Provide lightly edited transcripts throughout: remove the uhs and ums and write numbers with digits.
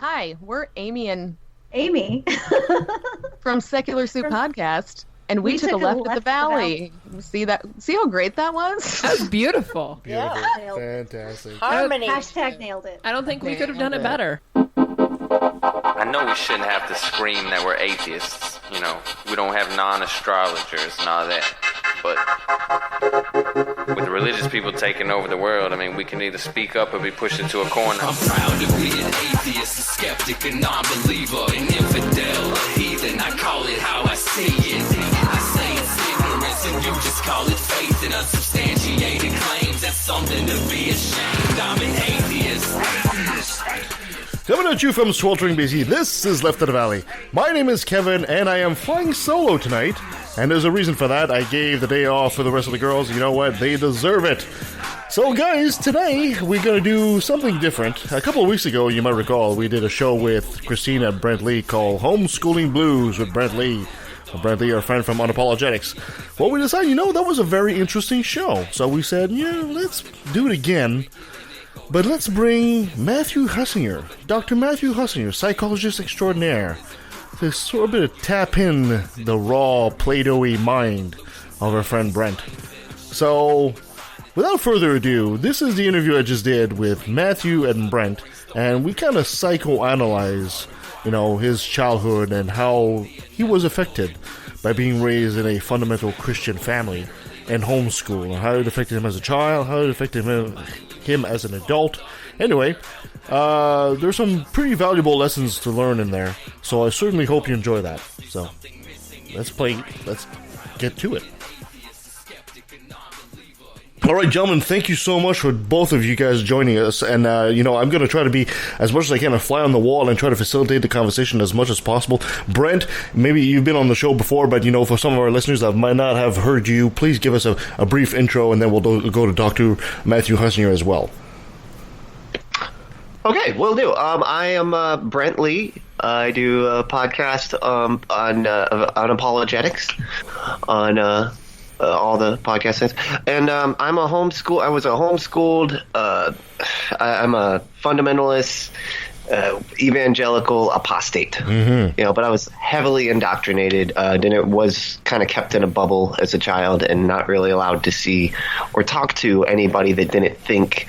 Hi, we're Amy and Amy from Secular Soup Podcast, and we took a left at the valley. See that? See how great that was? That was beautiful. Beautiful. Yeah. Fantastic. Harmony. Hashtag nailed it. I don't think we could have done it better. I know we shouldn't have to scream that we're atheists. You know, we don't have non-astrologers and all that. But with the religious people taking over the world, I mean, we can either speak up or be pushed into a corner. I'm proud to be an atheist, a skeptic, a non-believer, an infidel, a heathen. I call it how I see it. I say it's ignorance and you just call it faith and unsubstantiated claims. That's something to be ashamed. I'm an atheist. Coming at you from sweltering BC, this is Left of the Valley. My name is Kevin, and I am flying solo tonight. And there's a reason for that. I gave the day off for the rest of the girls. You know what? They deserve it. So, guys, today we're going to do something different. A couple of weeks ago, you might recall, we did a show with Kristina and Brent Lee called Homeschooling Blues with Brent Lee. Brent Lee, our friend from Unapologetics. Well, we decided, that was a very interesting show. So we said, let's do it again. But let's bring Matthew Hunsinger, Dr. Matthew Hunsinger, psychologist extraordinaire, to sort of tap in the raw, Plato-y mind of our friend Brent. So, without further ado, this is the interview I just did with Matthew and Brent, and we kind of psychoanalyze, his childhood and how he was affected by being raised in a fundamental Christian family and homeschool, and how it affected him as a child, how it affected him as an adult. Anyway, there's some pretty valuable lessons to learn in there, so I certainly hope you enjoy that. So, let's get to it. Alright, gentlemen, thank you so much for both of you guys joining us, and I'm going to try to be, as much as I can, a fly on the wall and try to facilitate the conversation as much as possible. Brent, maybe you've been on the show before, but for some of our listeners that might not have heard you, please give us a brief intro, and then we'll go to Dr. Matthew Hunsinger as well. Okay, will do. I am Brent Lee. I do a podcast on apologetics on all the podcast things, and I'm a homeschool. I was a homeschooled. I'm a fundamentalist, evangelical apostate. Mm-hmm. But I was heavily indoctrinated. Was kind of kept in a bubble as a child and not really allowed to see or talk to anybody that didn't think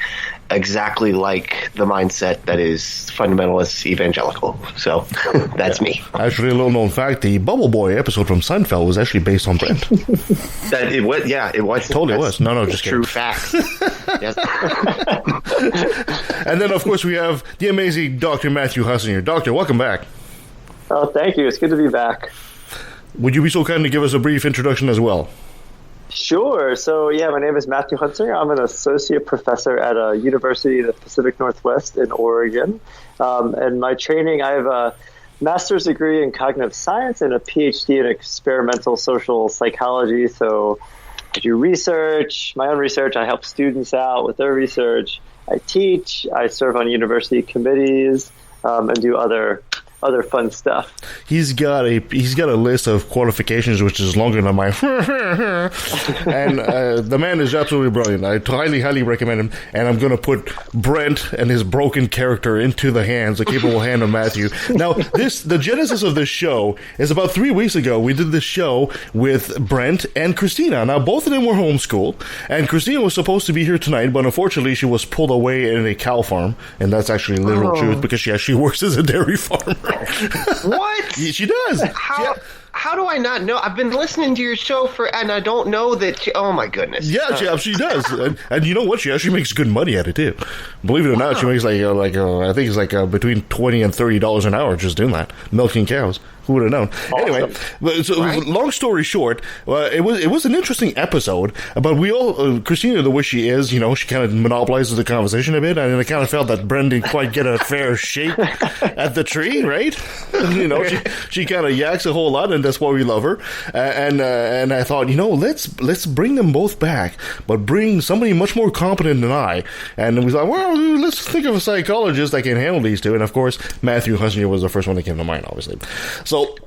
exactly like the mindset that is fundamentalist evangelical. So that's me. Actually, a little known fact, the Bubble Boy episode from Seinfeld was actually based on Brent. It was. Totally was. No, just true kidding. Facts. Yes. And then, of course, we have the amazing Dr. Matthew Hunsinger. Doctor, welcome back. Oh, thank you. It's good to be back. Would you be so kind to give us a brief introduction as well? Sure. So, my name is Matthew Hunsinger. I'm an associate professor at a university in the Pacific Northwest in Oregon. And my training, I have a master's degree in cognitive science and a PhD in experimental social psychology. So I do research, my own research. I help students out with their research. I teach. I serve on university committees and do other fun stuff. He's got a list of qualifications which is longer than mine. And the man is absolutely brilliant. I highly recommend him. And I'm going to put Brent and his broken character into the capable hand of Matthew. Now, the genesis of this show is about 3 weeks ago. We did this show with Brent and Kristina. Now, both of them were homeschooled, and Kristina was supposed to be here tonight, but unfortunately, she was pulled away in a cow farm, and that's actually literal truth because she actually works as a dairy farmer. What? She does. How do I not know? I've been listening to your show and I don't know that. Oh my goodness. Yeah, she does. And you know what? She actually makes good money at it too. Believe it or not, she makes I think it's between $20 and $30 an hour just doing that, milking cows. Who would have known? Awesome. Anyway, so right. Long story short, it was an interesting episode. But we all, Kristina, the way she is, she kind of monopolizes the conversation a bit, and I kind of felt that Brent didn't quite get a fair shake at the tree, right? She kind of yaks a whole lot, and that's why we love her. And I thought, let's bring them both back, but bring somebody much more competent than I. And we thought, well, let's think of a psychologist that can handle these two. And of course, Matthew Hunsinger was the first one that came to mind, obviously. So So,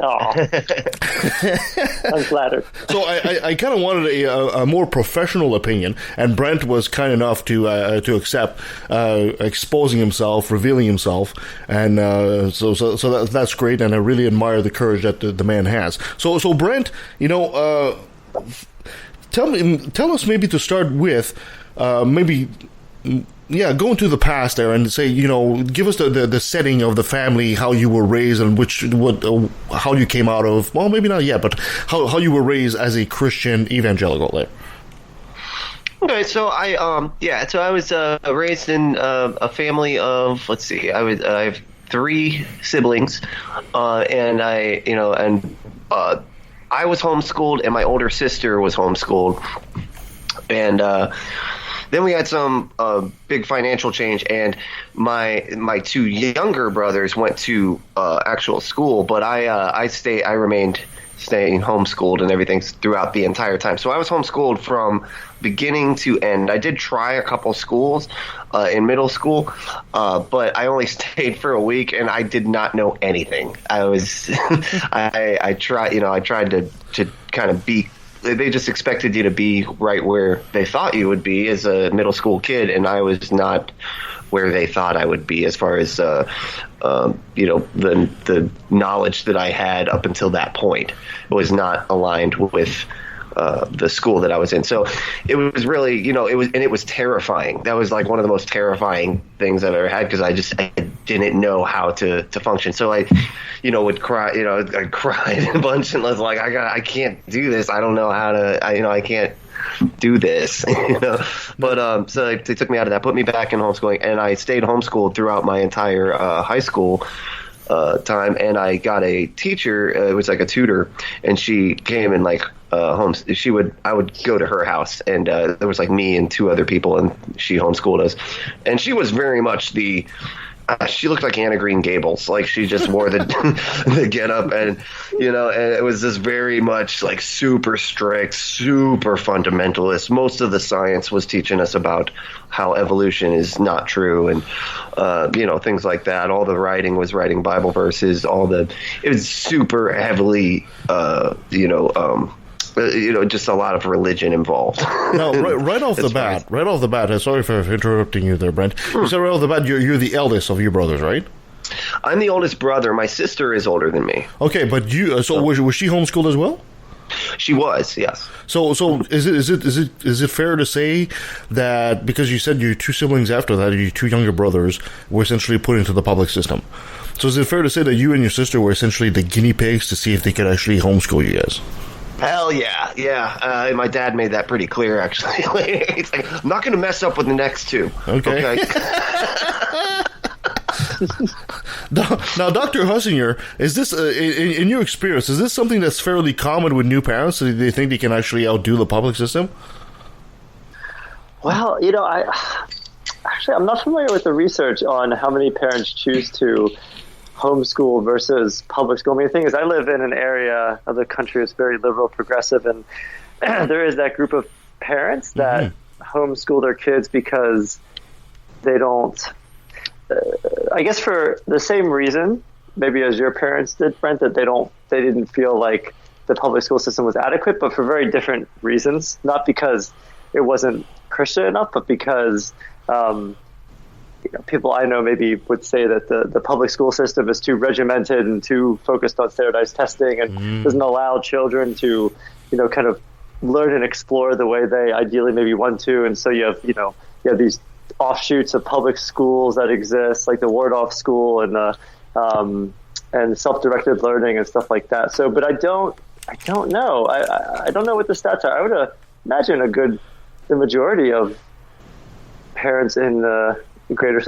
I'm flattered. So I kind of wanted a more professional opinion, and Brent was kind enough to accept exposing himself, revealing himself, and so that's great, and I really admire the courage that the man has. So Brent, tell us maybe to start with go into the past there and say, give us the setting of the family, how you were raised, and how you came out of, well, maybe not yet, but how you were raised as a Christian evangelical there. Okay, so I was raised in a family of, let's see, I have 3 siblings, and I was homeschooled, and my older sister was homeschooled, and then we had some big financial change, and my 2 younger brothers went to actual school, but I remained staying homeschooled and everything throughout the entire time. So I was homeschooled from beginning to end. I did try a couple schools in middle school, but I only stayed for a week, and I did not know anything. I was I tried to kind of be. They just expected you to be right where they thought you would be as a middle school kid, and I was not where they thought I would be as far as the knowledge that I had up until that point was not aligned with the school that I was in. So it was really, it was terrifying. That was like one of the most terrifying things I've ever had, because I didn't know how to function. So I, would cry, I cried a bunch and was like, I can't do this. I don't know how to, I can't do this, But so they took me out of that, put me back in homeschooling, and I stayed homeschooled throughout my entire high school time. And I got a teacher. It was like a tutor, and she came and like I would go to her house, and there was like me and 2 other people, and she homeschooled us, and she was very much she looked like Anna Green Gables. Like, she just wore the getup, and and it was just very much like super strict, super fundamentalist. Most of the science was teaching us about how evolution is not true, and things like that. All the writing was writing Bible verses. It was super heavily just a lot of religion involved. Now, right off the bat, sorry for interrupting you there, Brent. You said right off the bat, you're the eldest of your brothers, right? I'm the oldest brother. My sister is older than me. Okay, but you, was she homeschooled as well? She was, yes. So is it fair to say that, because you said your 2 siblings after that, your 2 younger brothers, were essentially put into the public system? So is it fair to say that you and your sister were essentially the guinea pigs to see if they could actually homeschool you guys? Hell yeah, yeah. My dad made that pretty clear, actually. He's like, I'm not going to mess up with the next 2. Okay. Now, Dr. Hunsinger, is this, in your experience, is this something that's fairly common with new parents? Do they think they can actually outdo the public system? Well, I'm not familiar with the research on how many parents choose to homeschool versus public school. I mean, the thing is, I live in an area of the country that's very liberal, progressive, and there is that group of parents that homeschool their kids because they don't, I guess for the same reason, maybe as your parents did, Brent, that they didn't feel like the public school system was adequate, but for very different reasons. Not because it wasn't Christian enough, but because people I know maybe would say that the public school system is too regimented and too focused on standardized testing and doesn't allow children to, kind of learn and explore the way they ideally maybe want to. And so you have these offshoots of public schools that exist, like the Ward-off school and self-directed learning and stuff like that. So, but I don't know. I don't know what the stats are. I would imagine the majority of parents in greater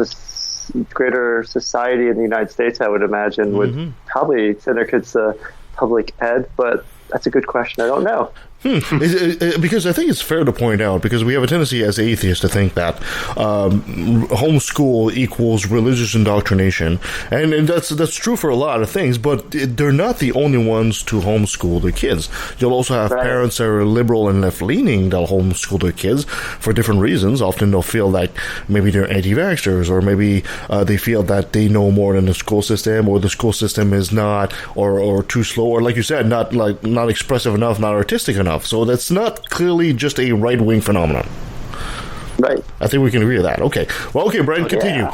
society in the United States, I would imagine, would probably send their kids to public ed, but that's a good question. I don't know. Because I think it's fair to point out, because we have a tendency as atheists to think that homeschool equals religious indoctrination, and that's true for a lot of things, but they're not the only ones to homeschool their kids. You'll also have parents that are liberal and left-leaning that'll homeschool their kids for different reasons. Often they'll feel like maybe they're anti-vaxxers, or maybe they feel that they know more than the school system, or the school system is not, or too slow, or like you said, not expressive enough, not artistic enough. So that's not clearly just a right-wing phenomenon. Right. I think we can agree with that. Okay. Well, okay, Brent, continue.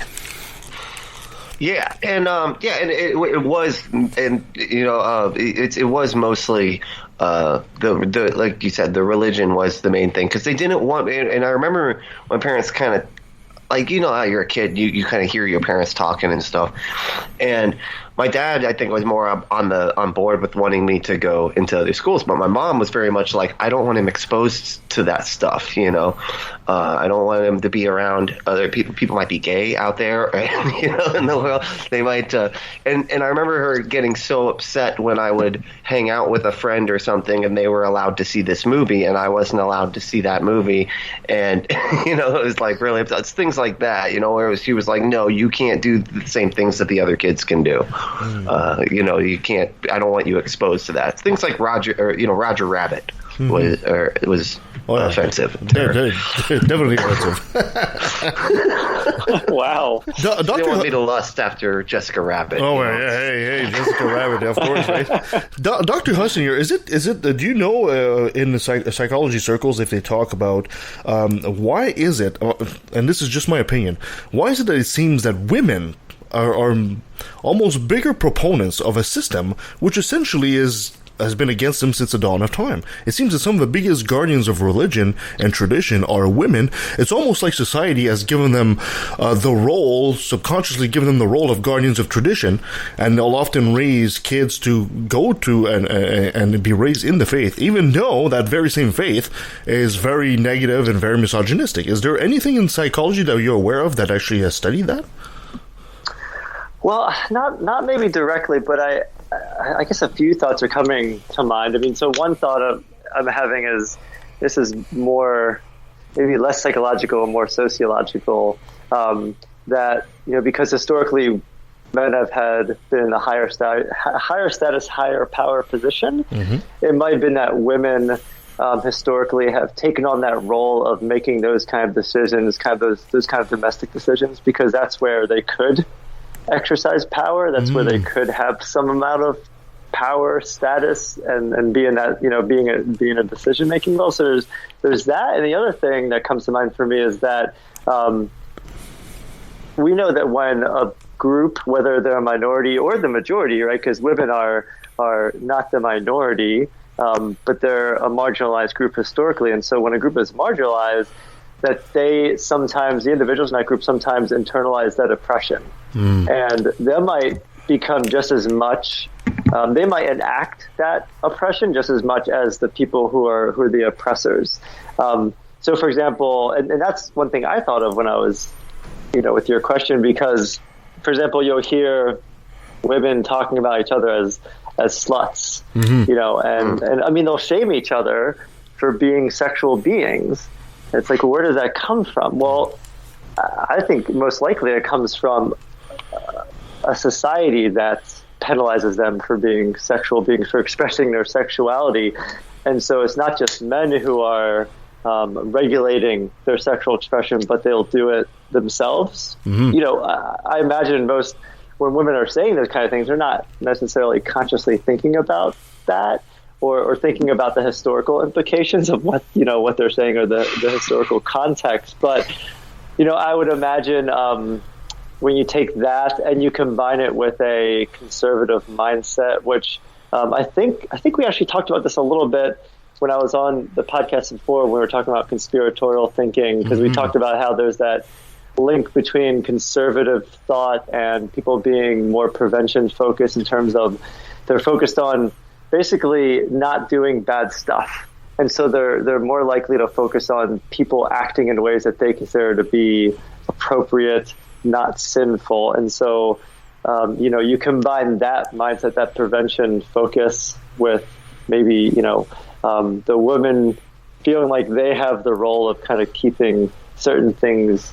Yeah, and it was, and it was mostly the like you said, the religion was the main thing, because they didn't want. And I remember my parents kind of, like, how you're a kid, you kind of hear your parents talking and stuff, and my dad, I think, was more on board with wanting me to go into other schools, but my mom was very much like, I don't want him exposed to that stuff, I don't want him to be around other people. People might be gay out there, in the world. They might, and I remember her getting so upset when I would hang out with a friend or something, and they were allowed to see this movie, and I wasn't allowed to see that movie, and it was like really upset. It's things like that, where she was like, no, you can't do the same things that the other kids can do. You can't. I don't want you exposed to that. Things like Roger Rabbit was offensive. Definitely offensive. Wow. They want me to lust after Jessica Rabbit. Oh, hey, Jessica Rabbit, of course, right? Dr. Hunsinger, is it? Do you know in the psychology circles, if they talk about why is it? And this is just my opinion. Why is it that it seems that women are almost bigger proponents of a system which essentially has been against them since the dawn of time? It seems that some of the biggest guardians of religion and tradition are women. It's almost like society has given them subconsciously given them the role of guardians of tradition, and they'll often raise kids to go to and be raised in the faith, even though that very same faith is very negative and very misogynistic. Is there anything in psychology that you're aware of that actually has studied that? Well, not maybe directly, but I guess a few thoughts are coming to mind. I mean, so one thought I'm having is, this is more, maybe less psychological and more sociological, that, because historically men have been in a higher status, higher power position. Mm-hmm. It might have been that women historically have taken on that role of making those kind of decisions, those kind of domestic decisions, because that's where they could exercise power. That's where they could have some amount of power, status, and be in that, being a decision making role. So there's that, and the other thing that comes to mind for me is that we know that when a group, whether they're a minority or the majority, right? Because women are not the minority, but they're a marginalized group historically, and so when a group is marginalized, that the individuals in that group sometimes internalize that oppression. And they might become just as much, they might enact that oppression just as much as the people who are the oppressors. So for example, and that's one thing I thought of when I was, with your question, because for example, you'll hear women talking about each other as sluts, and I mean, they'll shame each other for being sexual beings. It's like, where does that come from? Well, I think most likely it comes from a society that penalizes them for being sexual beings, for expressing their sexuality. And so it's not just men who are regulating their sexual expression, but they'll do it themselves. I imagine when women are saying those kind of things, they're not necessarily consciously thinking about that, or thinking about the historical implications of what they're saying, or the historical context. But, I would imagine when you take that and you combine it with a conservative mindset, which I think we actually talked about this a little bit when I was on the podcast before, when we were talking about conspiratorial thinking, because we talked about how there's that link between conservative thought and people being more prevention focused, in terms of they're focused on basically not doing bad stuff. And so they're more likely to focus on people acting in ways that they consider to be appropriate, not sinful. And so, you combine that mindset, that prevention focus, with maybe, the women feeling like they have the role of kind of keeping certain things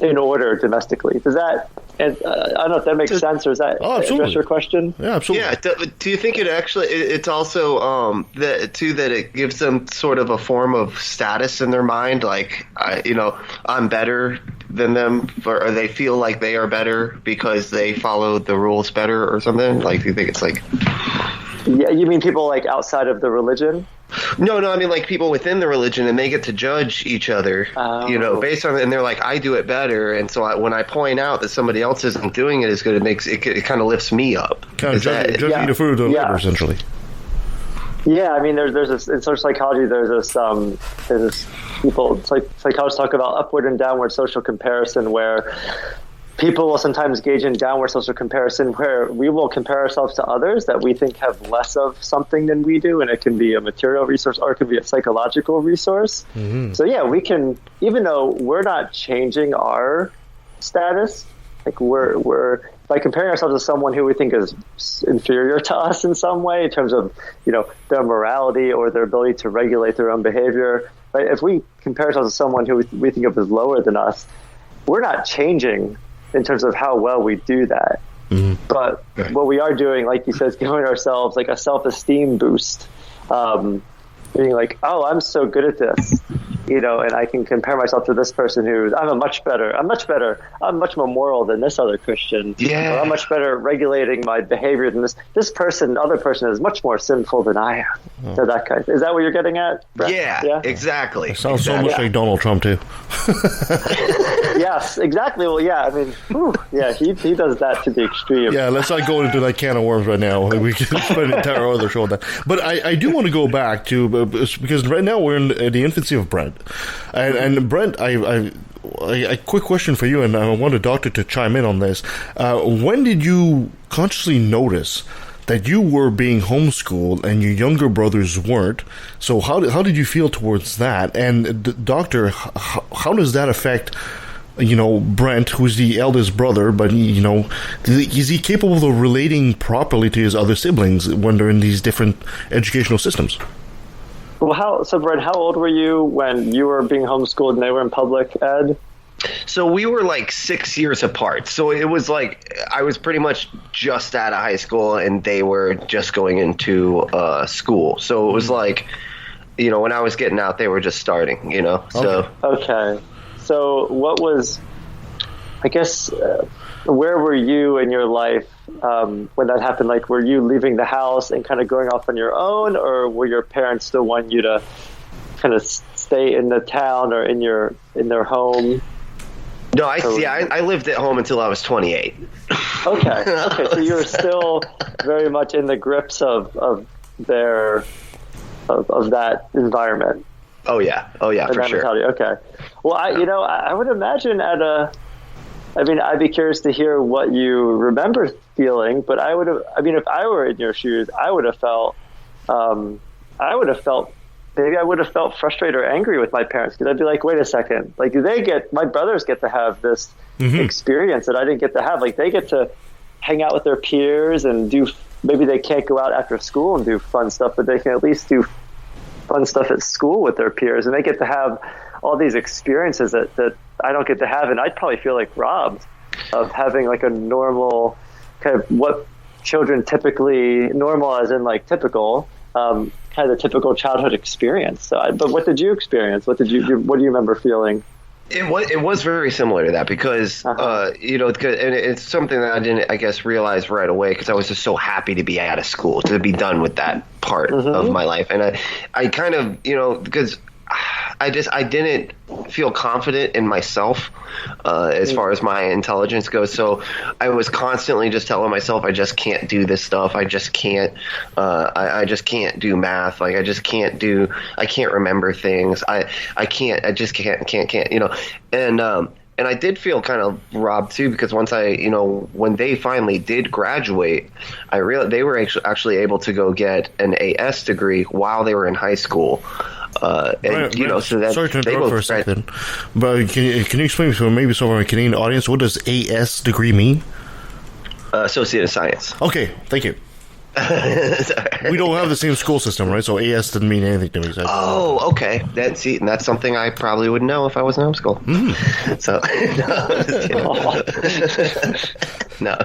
in order domestically. Does that, I don't know if that makes sense, or does that address your question? Yeah, absolutely. Yeah. Do you think it actually? It's also that it gives them sort of a form of status in their mind, like I'm better than them, or they feel like they are better because they follow the rules better, or something? Like, do you think it's like? Yeah, you mean people like outside of the religion? No, I mean like people within the religion, and they get to judge each other, based on it, and they're like, I do it better, and so when I point out that somebody else isn't doing it as good, it kind of lifts me up. Kind of judging the fruit of the labor, essentially. Yeah, I mean, there's this in social psychology. There's this people psychologists talk about upward and downward social comparison, where people will sometimes engage in downward social comparison, where we will compare ourselves to others that we think have less of something than we do, and it can be a material resource or it can be a psychological resource. Mm-hmm. So yeah, we can, even though we're not changing our status, like we're by comparing ourselves to someone who we think is inferior to us in some way in terms of their morality or their ability to regulate their own behavior. Right? If we compare ourselves to someone who we think of as lower than us, we're not changing in terms of how well we do that. Mm-hmm. But what we are doing, like you said, is giving ourselves like a self-esteem boost. Being like, oh, I'm so good at this, and I can compare myself to this person I'm much I'm much more moral than this other Christian. Yeah. Or I'm much better regulating my behavior than this other person is much more sinful than I am. Oh. So that kind. Is that what you're getting at, Brent? Yeah, exactly. It sounds so much like Donald Trump too. Yes, exactly. Well, yeah, I mean, he does that to the extreme. Yeah, let's not go into that can of worms right now. We can spend an entire other show on that. But I do want to go back to, because right now we're in the infancy of Brent. And Brent, a quick question for you, and I want the doctor to chime in on this. When did you consciously notice that you were being homeschooled and your younger brothers weren't? So how did you feel towards that? And doctor, how does that affect Brent, who's the eldest brother, but is he capable of relating properly to his other siblings when they're in these different educational systems? Well, Brent, how old were you when you were being homeschooled and they were in public ed? So we were like 6 years apart. So it was like I was pretty much just out of high school and they were just going into school. So it was like, when I was getting out, they were just starting, So okay. So what was, I guess, where were you in your life when that happened? Like, were you leaving the house and kind of going off on your own, or were your parents still want you to kind of stay in the town or in their home? No, I lived at home until I was 28. Okay, so you were still very much in the grips of that environment. Oh yeah, for sure. Okay. Well, I would imagine I'd be curious to hear what you remember feeling, but if I were in your shoes, I would have felt frustrated or angry with my parents, because I'd be like, wait a second, like, my brothers get to have this experience that I didn't get to have. Like, they get to hang out with their peers and maybe they can't go out after school and do fun stuff, but they can at least do fun stuff at school with their peers, and they get to have all these experiences that I don't get to have, and I'd probably feel like robbed of having like a normal kind of what children typically, normal as in like typical, kind of the typical childhood experience. But what did you experience? What do you remember feeling? It was very similar to that, because and it's something that I didn't, I guess, realize right away, because I was just so happy to be out of school, to be done with that part of my life. And I kind of, because I didn't feel confident in myself as far as my intelligence goes. So I was constantly just telling myself, I just can't do this stuff. I just can't. I just can't do math. Like, I can't remember things. I just can't. And I did feel kind of robbed too, because once when they finally did graduate, I realized they were actually able to go get an AS degree while they were in high school. So that, sorry to interrupt for a second, but can you explain to maybe some of our Canadian audience, what does AS degree mean? Associate of Science. Okay, thank you. We don't have the same school system, right? So AS didn't mean anything to me. So oh, okay. And that's something I probably would know if I was in homeschool. So, no.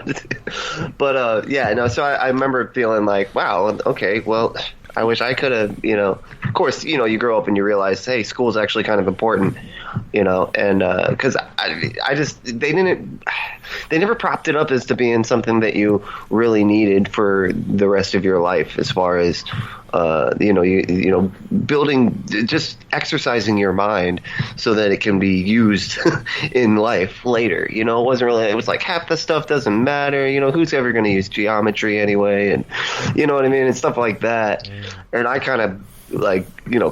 But, yeah, no, so I remember feeling like, wow, okay, well, I wish I could have, of course, you grow up and you realize, hey, school is actually kind of important, and because they never propped it up as to being something that you really needed for the rest of your life, as far as building, just exercising your mind so that it can be used in life later. It wasn't really, it was like half the stuff doesn't matter. Who's ever going to use geometry anyway? And you know what I mean? And stuff like that. And I kind of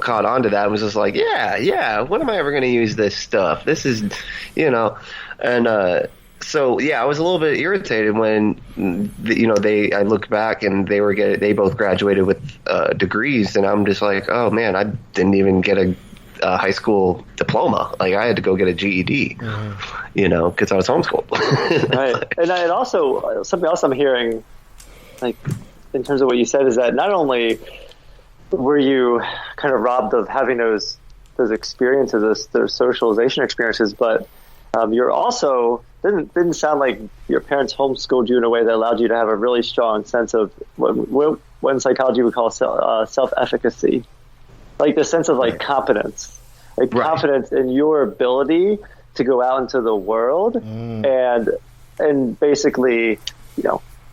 caught on to that and was just like, yeah, when am I ever going to use this stuff? This is, and, so yeah, I was a little bit irritated when I looked back and they both graduated with degrees, and I'm just like, oh man, I didn't even get a high school diploma. Like I had to go get a GED, because I was homeschooled. Right, and also something else I'm hearing, like in terms of what you said, is that not only were you kind of robbed of having those experiences, those socialization experiences, but you're also didn't sound like your parents homeschooled you in a way that allowed you to have a really strong sense of what in psychology we call self-efficacy, like the sense of competence, confidence in your ability to go out into the world and basically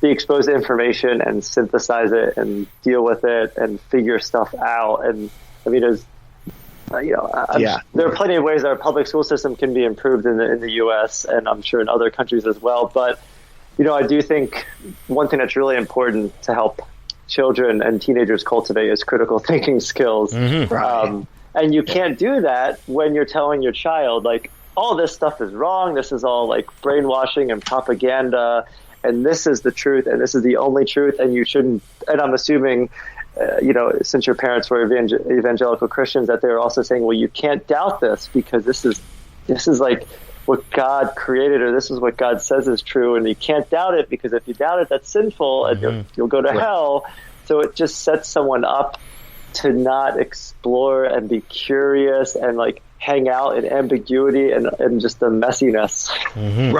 be exposed to information and synthesize it and deal with it and figure stuff out. And I mean, there are plenty of ways that our public school system can be improved in the U.S. and I'm sure in other countries as well. But, I do think one thing that's really important to help children and teenagers cultivate is critical thinking skills. Right. And you can't do that when you're telling your child, all this stuff is wrong. This is all brainwashing and propaganda. And this is the truth. And this is the only truth. And you shouldn't. And I'm assuming since your parents were evangelical Christians, that they were also saying, well, you can't doubt this because this is what God created, or this is what God says is true, and you can't doubt it because if you doubt it, that's sinful, and you'll go to hell. So it just sets someone up to not explore and be curious and hang out in ambiguity and just the messiness of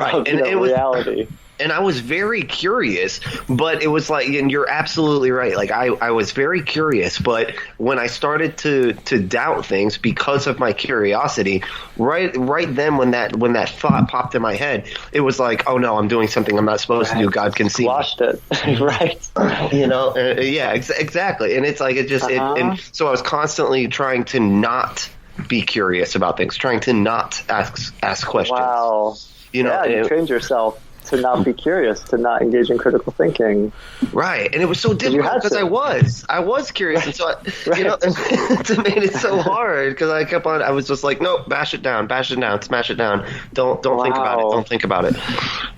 reality. And I was very curious, but it was and you're absolutely right. I was very curious, but when I started to doubt things because of my curiosity, right then when that thought popped in my head, it was oh no, I'm doing something I'm not supposed to do. God can see. Squashed it, right? Yeah, exactly. And it's and so I was constantly trying to not be curious about things, trying to not ask questions. Wow. You trained yourself to not be curious, to not engage in critical thinking. Right. And it was so difficult because I was curious. And so, it made it so hard because I was just nope, bash it down, smash it down. Don't think about it. Don't think about it.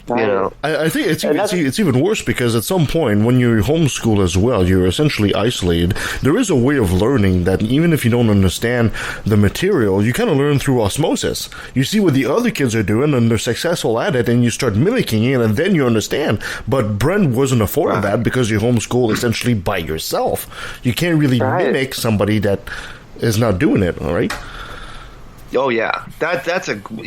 Right. I think it's even worse because at some point when you homeschool as well, you're essentially isolated. There is a way of learning that even if you don't understand the material, you kind of learn through osmosis. You see what the other kids are doing and they're successful at it and you start mimicking it and then you understand. But Brent wasn't afforded that because you homeschool essentially by yourself. You can't really mimic somebody that is not doing it, all right? Oh yeah, that's a great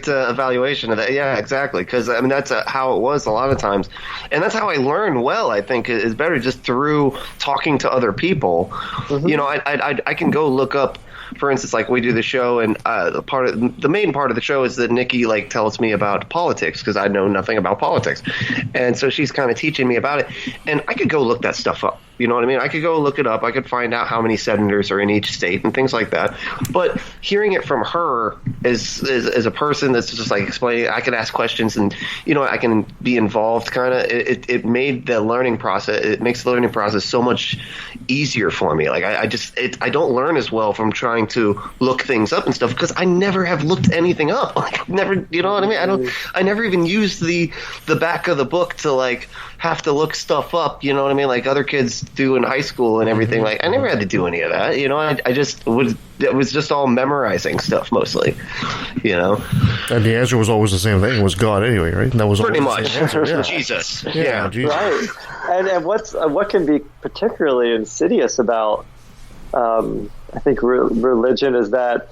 evaluation of that. Yeah, exactly. Because that's how it was a lot of times, and that's how I learn well. I think is better just through talking to other people. I can go look up. For instance, we do the show, and the main part of the show is that Nikki tells me about politics because I know nothing about politics, and so she's kind of teaching me about it, and I could go look that stuff up. You know what I mean? I could go look it up. I could find out how many senators are in each state and things like that. But hearing it from her as a person that's just explaining, I can ask questions and I can be involved. Kind of, it made the learning process. It makes the learning process so much easier for me. I don't learn as well from trying to look things up and stuff because I never have looked anything up. Never, you know what I mean? I never even used the back of the book to have to look stuff up, you know what I mean, like other kids do in high school and everything. Like I never had to do any of that, you know. I just would. It was just all memorizing stuff mostly, you know. And the answer was always the same thing. It was God anyway, right? And that was pretty much yeah. Jesus. Yeah, Jesus. Right. And what can be particularly insidious about I think religion is that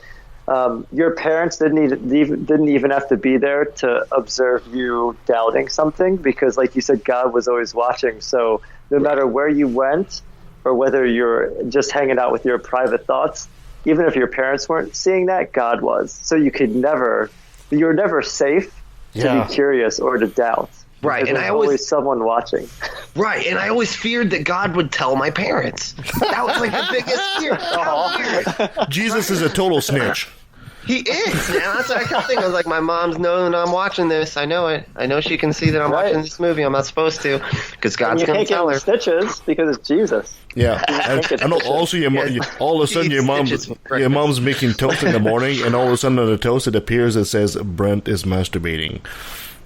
your parents didn't even have to be there to observe you doubting something, because like you said, God was always watching. So no matter where you went or whether you're just hanging out with your private thoughts, even if your parents weren't seeing that, God was. So you were never safe to be curious or to doubt. Right, and I always someone watching. Right, and I always feared that God would tell my parents. That was like the biggest fear. Jesus is a total snitch. He is, man. That's what I kept thinking. I was like, my mom's knowing I'm watching this. I know it. I know she can see that I'm watching this movie. I'm not supposed to, because God's going to tell her. Stitches because it's Jesus. Yeah, and also all of a sudden your mom's making toast in the morning, and all of a sudden on the toast it appears it says Brent is masturbating.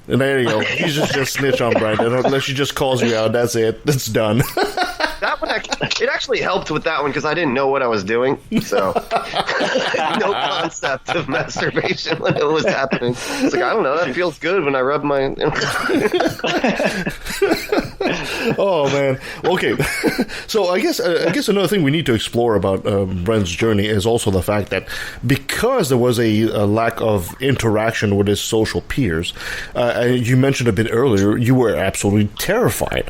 And there you go. You just snitch on Brent. Unless she just calls you out, that's it. That's done. That one, it actually helped with that one because I didn't know what I was doing. So, no concept of masturbation when it was happening. It's like, I don't know. That feels good when I rub my. Oh man. Okay. So I guess another thing we need to explore about Brent's journey is also the fact that because there was a lack of interaction with his social peers, you mentioned a bit earlier, you were absolutely terrified.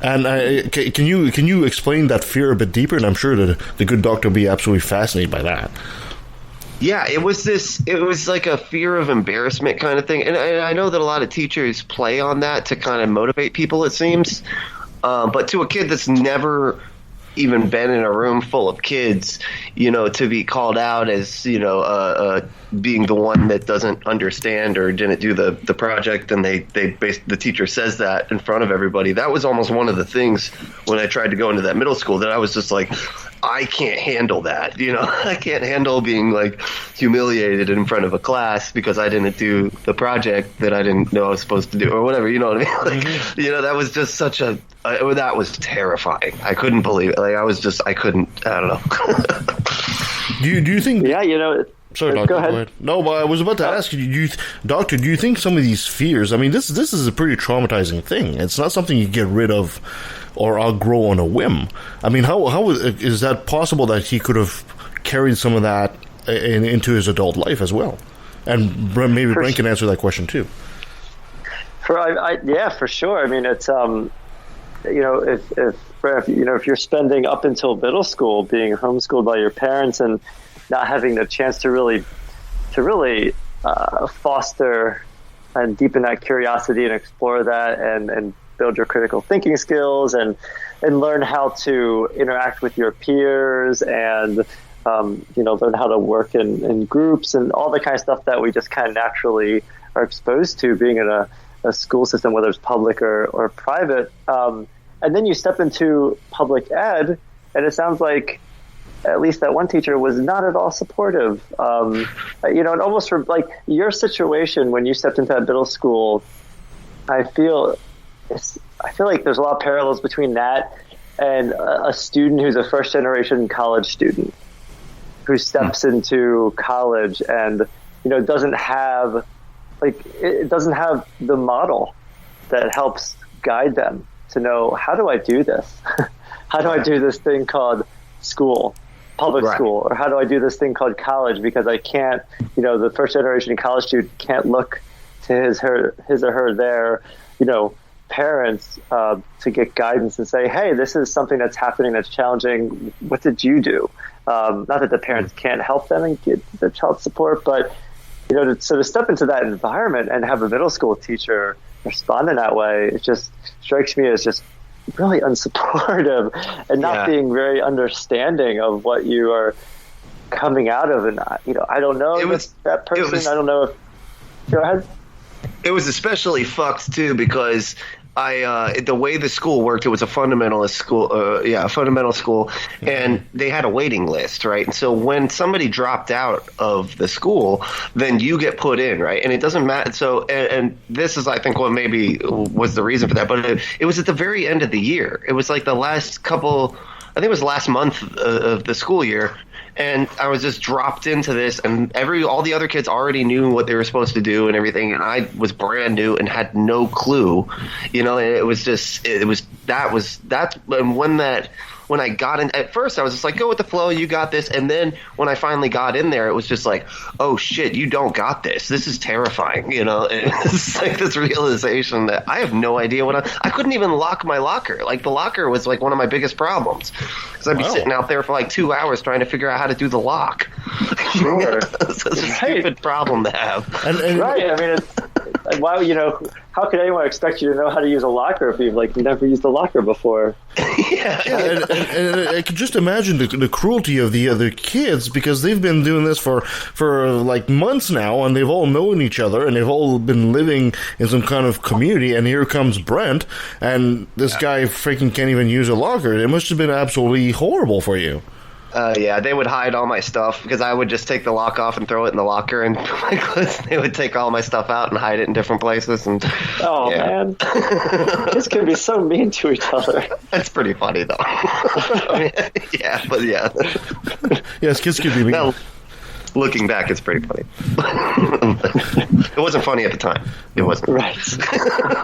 And can you explain that fear a bit deeper? And I'm sure that the good doctor will be absolutely fascinated by that. Yeah, it was like a fear of embarrassment kind of thing. And I know that a lot of teachers play on that to kind of motivate people, it seems. But to a kid that's never even been in a room full of kids, you know, to be called out as, you know, being the one that doesn't understand or didn't do the project, and the teacher says that in front of everybody. That was almost one of the things when I tried to go into that middle school that I was just like, I can't handle that, you know. I can't handle being like humiliated in front of a class because I didn't do the project that I didn't know I was supposed to do or whatever, you know what I mean? Like, you know, that was just such a that was terrifying. I couldn't believe it. Like I couldn't. I don't know. Do you think? Yeah, you know. Sorry, Doctor, go ahead. No, but I was about to ask you, Doctor, do you think some of these fears? I mean, this is a pretty traumatizing thing. It's not something you get rid of or outgrow on a whim. I mean, how is that possible that he could have carried some of that into his adult life as well? And maybe Brent can answer that question too. Yeah, for sure. I mean, it's you know, if you're spending up until middle school being homeschooled by your parents and not having the chance to really foster and deepen that curiosity and explore that and build your critical thinking skills and learn how to interact with your peers and you know, learn how to work in groups and all the kind of stuff that we just kind of naturally are exposed to being in a school system, whether it's public or private. And then you step into public ed, and it sounds like at least that one teacher was not at all supportive. You know, and almost for like your situation when you stepped into that middle school, I feel like there's a lot of parallels between that and a student who's a first generation college student who steps into college and, you know, doesn't have the model that helps guide them to know, how do I do this? How do I do this thing called school, public school, or how do I do this thing called college? Because I can't, you know, the first generation college student can't look to his or her, you know, parents to get guidance and say, hey, this is something that's happening that's challenging. What did you do? Not that the parents can't help them and get the child support, but, you know, to step into that environment and have a middle school teacher respond in that way, it just strikes me as just really unsupportive and not being very understanding of what you are coming out of. And, you know, I don't know that person. I don't know if... Go ahead. It was especially fucked, too, because the way the school worked, it was a fundamentalist school, a fundamental school, and they had a waiting list, right? And so when somebody dropped out of the school, then you get put in, right? And it doesn't matter. So, and this is, I think, what maybe was the reason for that, but it was at the very end of the year. It was like the last couple, I think it was last month of the school year. And I was just dropped into this, and all the other kids already knew what they were supposed to do and everything, and I was brand new and had no clue, you know. And when I got in, at first I was just like, go with the flow, you got this. And then when I finally got in there, it was just like, oh shit, you don't got this. This is terrifying, you know. And it's like this realization that I have no idea I couldn't even lock my locker. Like, the locker was like one of my biggest problems, because I'd be sitting out there for like 2 hours trying to figure out how to do the lock. Sure. It's a stupid problem to have. Right. I mean, it's, why, you know, how could anyone expect you to know how to use a locker if you've like never used a locker before? And I could just imagine the cruelty of the other kids, because they've been doing this for like months now, and they've all known each other, and they've all been living in some kind of community. And here comes Brent, and this guy freaking can't even use a locker. It must have been absolutely horrible for you. Yeah, they would hide all my stuff, because I would just take the lock off and throw it in the locker, and they would take all my stuff out and hide it in different places. And man, kids can be so mean to each other. That's pretty funny, though. I mean, Yes, kids can be mean. Now, looking back, it's pretty funny. It wasn't funny at the time. It wasn't. Right. It's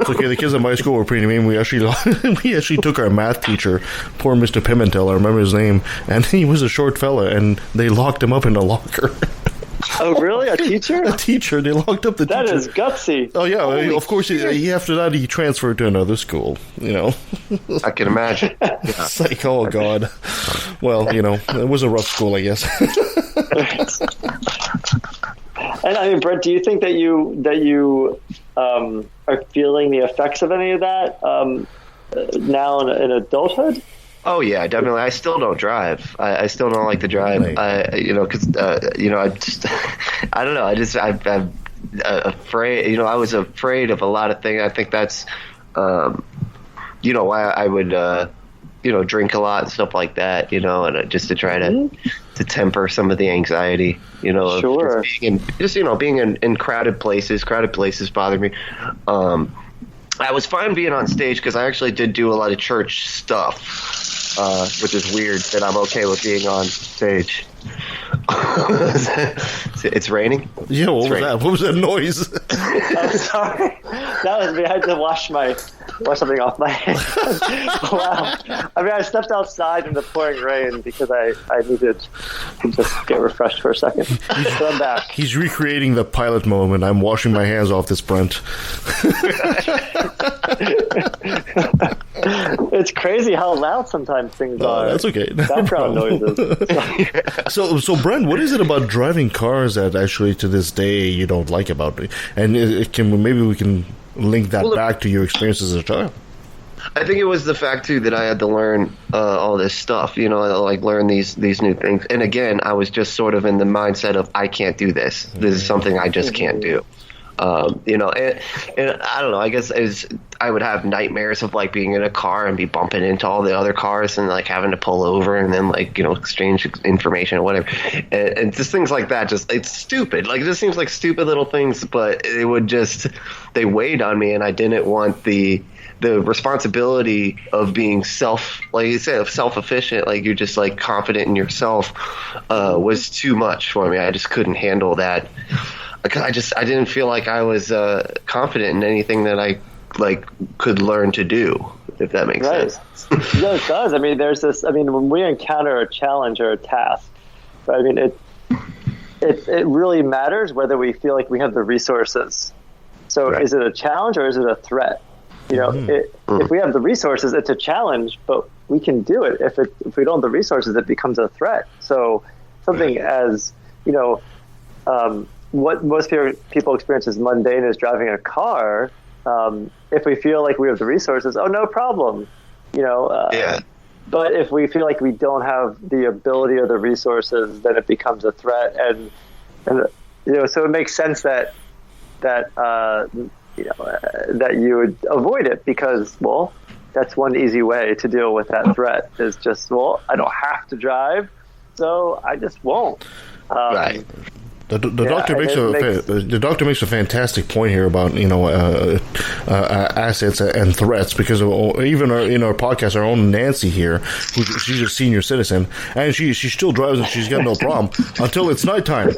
okay. The kids at my school were pretty mean. We actually took our math teacher, poor Mr. Pimentel, I remember his name, and he was a short fella, and they locked him up in a locker. Oh, really? A teacher? A teacher. They locked up the teacher. That is gutsy. Oh, yeah. Of course, after that, he transferred to another school, you know. I can imagine. Yeah. It's like, oh, God. Well, you know, it was a rough school, I guess. And I mean, Brent, do you think that you are feeling the effects of any of that now in adulthood? Oh yeah, definitely. I still don't drive. I still don't like to drive. Right. Because I don't know. I'm afraid. You know, I was afraid of a lot of things. I think that's, why I would, drink a lot and stuff like that. You know, and just to try to temper some of the anxiety. You know, sure. Of being in crowded places. Crowded places bother me. I was fine being on stage, because I actually did do a lot of church stuff, which is weird that I'm okay with being on stage. It's raining? Yeah, what was that? What was that noise? I'm sorry. That was me. I had to wash something off my hands. Wow. I mean, I stepped outside in the pouring rain because I needed to just get refreshed for a second. So I'm back. He's recreating the pilot moment. I'm washing my hands off this Brent. It's crazy how loud sometimes things are. That's okay. Background noises. So Brent, what is it about driving cars that actually to this day you don't like about it? And maybe we can link that back to your experiences as a child. I think it was the fact too that I had to learn all this stuff, like learn these new things. And again, I was just sort of in the mindset of I can't do this. This is something I just can't do. And I don't know. I guess I would have nightmares of like being in a car and be bumping into all the other cars and like having to pull over and then like exchange information or whatever, and just things like that. Just it's stupid. Like it just seems like stupid little things, but they weighed on me, and I didn't want the responsibility of being self-efficient, like you're just like confident in yourself, was too much for me. I just couldn't handle that. I didn't feel like I was confident in anything that I could learn to do, if that makes sense. Yeah, it does. I mean, when we encounter a challenge or a task, right, I mean, it really matters whether we feel like we have the resources. So is it a challenge or is it a threat? If we have the resources, it's a challenge, but we can do it. If we don't have the resources, it becomes a threat. So something as, what most people experience as mundane as driving a car, if we feel like we have the resources, no problem. But if we feel like we don't have the ability or the resources, then it becomes a threat. And so it makes sense that that you would avoid it because, well, that's one easy way to deal with that threat is just, well, I don't have to drive, so I just won't. Right. The doctor makes a fantastic point here about assets and threats, because even in our podcast, our own Nancy here, she's a senior citizen, and she still drives and she's got no problem until it's nighttime.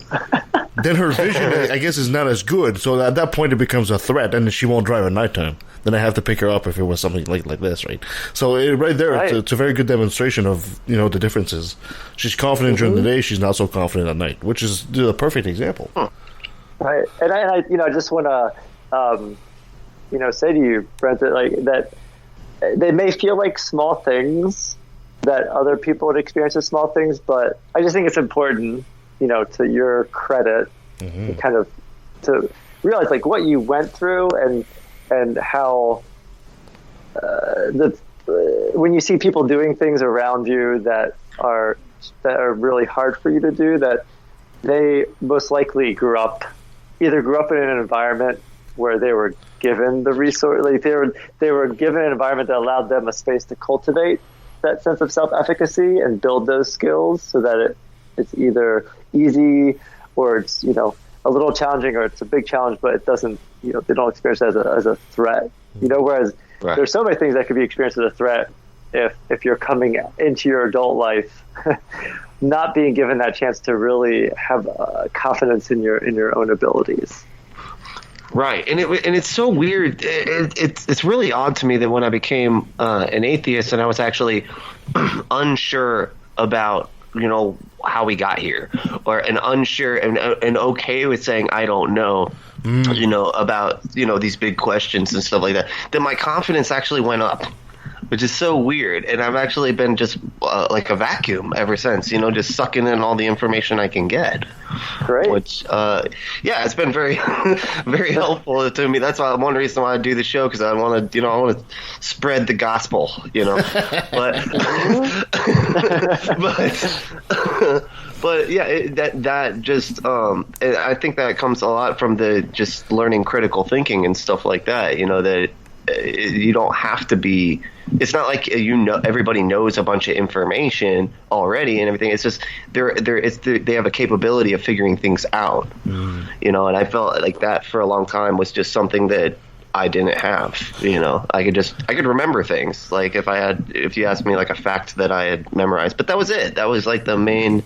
Then her vision, I guess, is not as good. So at that point, it becomes a threat, and she won't drive at nighttime. Then I have to pick her up if it was something like this, right? So right there, right. It's a very good demonstration of the differences. She's confident during the day; she's not so confident at night, which is the perfect example. Right, and I just want to, say to you, Brent, that they may feel like small things that other people would experience as small things, but I just think it's important, to your credit, kind of to realize like what you went through and how when you see people doing things around you that are really hard for you to do, that they most likely grew up in an environment where they were given the resource, like they were given an environment that allowed them a space to cultivate that sense of self-efficacy and build those skills, so that it's either easy or it's a little challenging, or it's a big challenge, but it doesn't, they don't experience it as a threat. Whereas there's so many things that could be experienced as a threat if you're coming into your adult life not being given that chance to really have confidence in your own abilities. Right, and it's so weird. It's really odd to me that when I became an atheist and I was actually unsure about how we got here, and unsure and okay with saying I don't know, about these big questions and stuff like that, then my confidence actually went up, which is so weird. And I've actually been just like a vacuum ever since, just sucking in all the information I can get. Great. Which, it's been very, very helpful to me. That's why one reason why I do the show, because I want to, spread the gospel, But yeah, that just I think that comes a lot from the just learning critical thinking and stuff like that. That you don't have to be. It's not like everybody knows a bunch of information already and everything. It's just they have a capability of figuring things out. And I felt like that for a long time was just something that I didn't have. I could remember things, like if you asked me like a fact that I had memorized, but that was it. That was like the main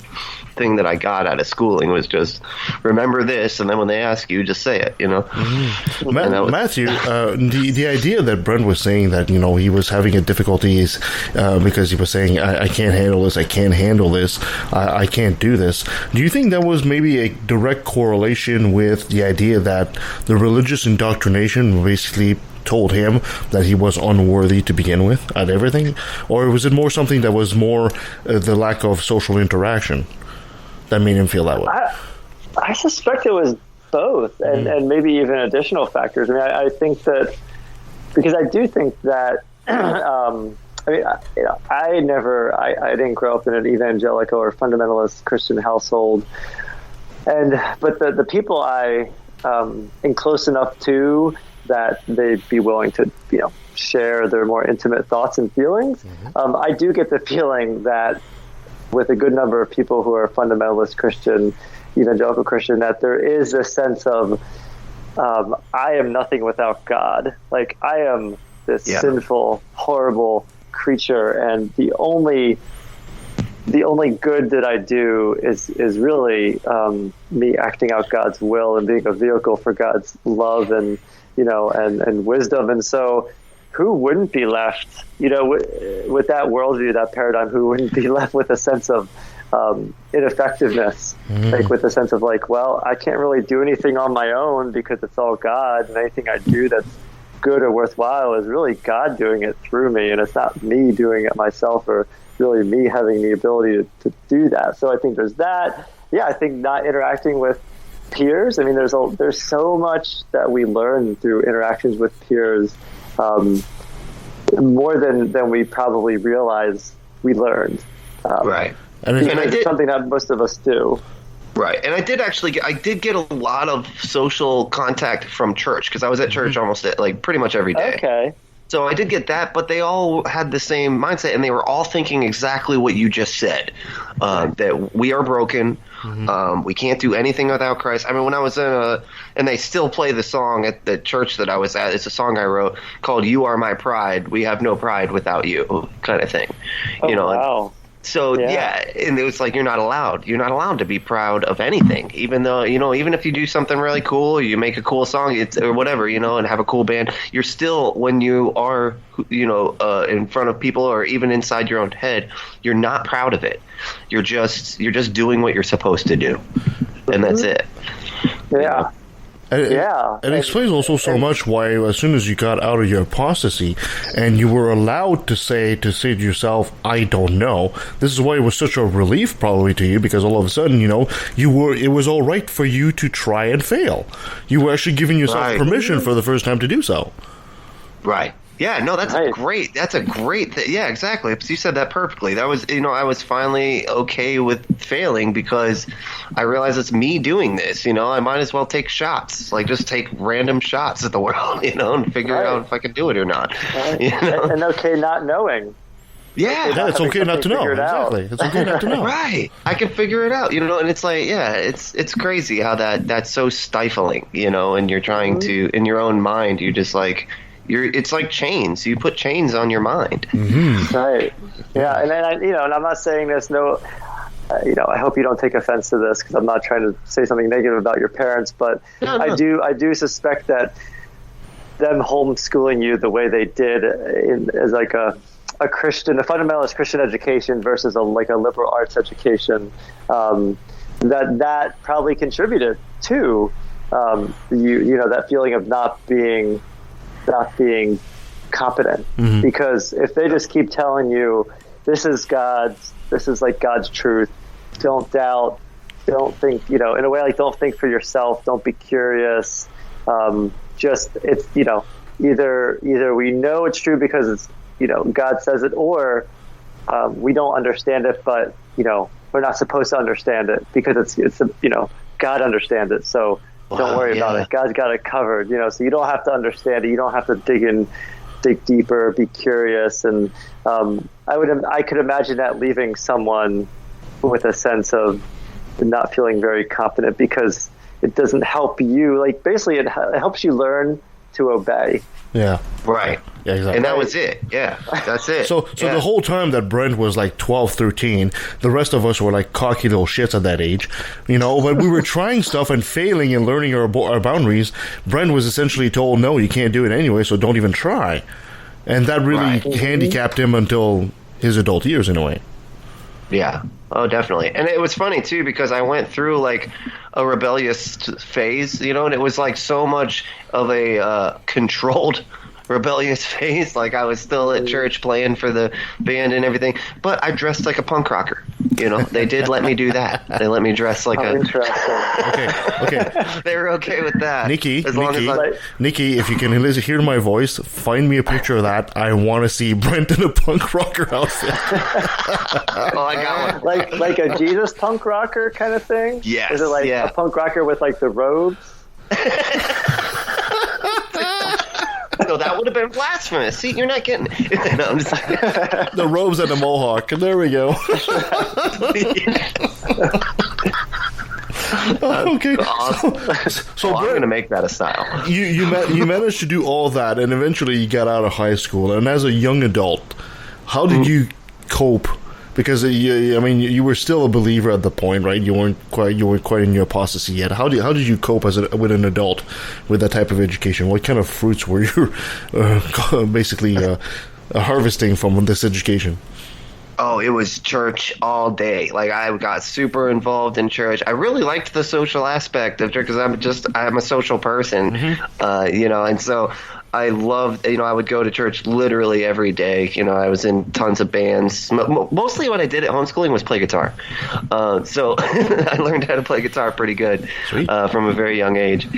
thing that I got out of schooling, was just remember this, and then when they ask you, just say it. Matthew, the idea that Brent was saying that he was having difficulties because he was saying I can't handle this, I can't handle this, I can't do this. Do you think that was maybe a direct correlation with the idea that the religious indoctrination basically told him that he was unworthy to begin with at everything? Or was it more something that was more the lack of social interaction that made him feel that way? I suspect it was both, and maybe even additional factors. I mean, I think that, because I do think that I didn't grow up in an evangelical or fundamentalist Christian household, but the people I am close enough to that they'd be willing to share their more intimate thoughts and feelings. I do get the feeling that with a good number of people who are fundamentalist Christian, evangelical Christian, that there is a sense of I am nothing without God. Like, I am this sinful, horrible creature, and the only good that I do is really me acting out God's will and being a vehicle for God's love and and wisdom. And so who wouldn't be left, with that worldview, that paradigm, who wouldn't be left with a sense of ineffectiveness, like with a sense of like, well, I can't really do anything on my own because it's all God, and anything I do that's good or worthwhile is really God doing it through me, and it's not me doing it myself, or really me having the ability to do that. So I think there's that. Yeah, I think not interacting with peers. I mean, there's so much that we learn through interactions with peers, more than we probably realize we learned. Right. And it's something that most of us do. Right, and I did get a lot of social contact from church because I was at church almost pretty much every day. Okay. So I did get that, but they all had the same mindset, and they were all thinking exactly what you just said, that we are broken, we can't do anything without Christ. I mean, when I was and they still play the song at the church that I was at. It's a song I wrote called "You Are My Pride. We have no pride without you," kind of thing. Wow. So yeah, and it was like you're not allowed to be proud of anything, even though even if you do something really cool, you make a cool song, or whatever, and have a cool band, you're still, when you are in front of people or even inside your own head, you're not proud of it. You're just doing what you're supposed to do, and that's it. Yeah. It explains also so much why, as soon as you got out of your apostasy and you were allowed to say to yourself, I don't know, this is why it was such a relief probably to you, because all of a sudden, it was all right for you to try and fail. You were actually giving yourself permission for the first time to do so. Right. Yeah, no, that's a great thing. Yeah, exactly. You said that perfectly. That was, I was finally okay with failing because I realized it's me doing this. I might as well take shots, just take random shots at the world, and figure out if I can do it or not. And okay not knowing. Yeah, it's okay not to know. Exactly. It's okay not to know. Right. I can figure it out, and it's like, it's crazy how that's so stifling, and you're trying to, in your own mind, you're just like, it's like chains. You put chains on your mind. Mm-hmm. Right. Yeah. And then, and I'm not saying this, I hope you don't take offense to this because I'm not trying to say something negative about your parents, but no. I do suspect that them homeschooling you the way they did as like a fundamentalist Christian education versus a liberal arts education, that probably contributed to, that feeling of not being competent, because if they just keep telling you this is God's truth, don't doubt, don't think, in a way, don't think for yourself, don't be curious, it's either we know it's true because it's God says it, or we don't understand it, but we're not supposed to understand it because it's God understands it, so don't worry about it. God's got it covered, so you don't have to understand it. You don't have to dig deeper, be curious. And I could imagine that leaving someone with a sense of not feeling very confident because it doesn't help you. Basically, it helps you learn to obey. Yeah. Right. Yeah, exactly. And that was it. Yeah, that's it. So the whole time that Brent was 12, 13, the rest of us were cocky little shits at that age, but we were trying stuff and failing and learning our boundaries. Brent was essentially told, no, you can't do it anyway, so don't even try. And that really handicapped him until his adult years, in a way. Yeah. Oh, definitely. And it was funny, too, because I went through, a rebellious phase, and it was, so much of a controlled rebellious phase. I was still at church playing for the band and everything, but I dressed like a punk rocker. They did let me do that. They let me dress like a... Okay. They were okay with that. Nikki, if you can hear my voice, find me a picture of that. I want to see Brent in a punk rocker outfit. Oh, I got one. Like a Jesus punk rocker kind of thing? Yes. Is it a punk rocker with the robes? No, that would have been blasphemous. See, you're not getting... No, I'm just... The robes and the mohawk. There we go. Okay. So I'm going to make that a style. You managed to do all that, and eventually you got out of high school. And as a young adult, how did you cope? Because you were still a believer at the point, right? You weren't quite in your apostasy yet. How did you cope with an adult with that type of education? What kind of fruits were you basically harvesting from this education? Oh, it was church all day. I got super involved in church. I really liked the social aspect of church because I'm a social person, and so I loved, I would go to church literally every day. I was in tons of bands. Mostly what I did at homeschooling was play guitar. So I learned how to play guitar pretty good from a very young age.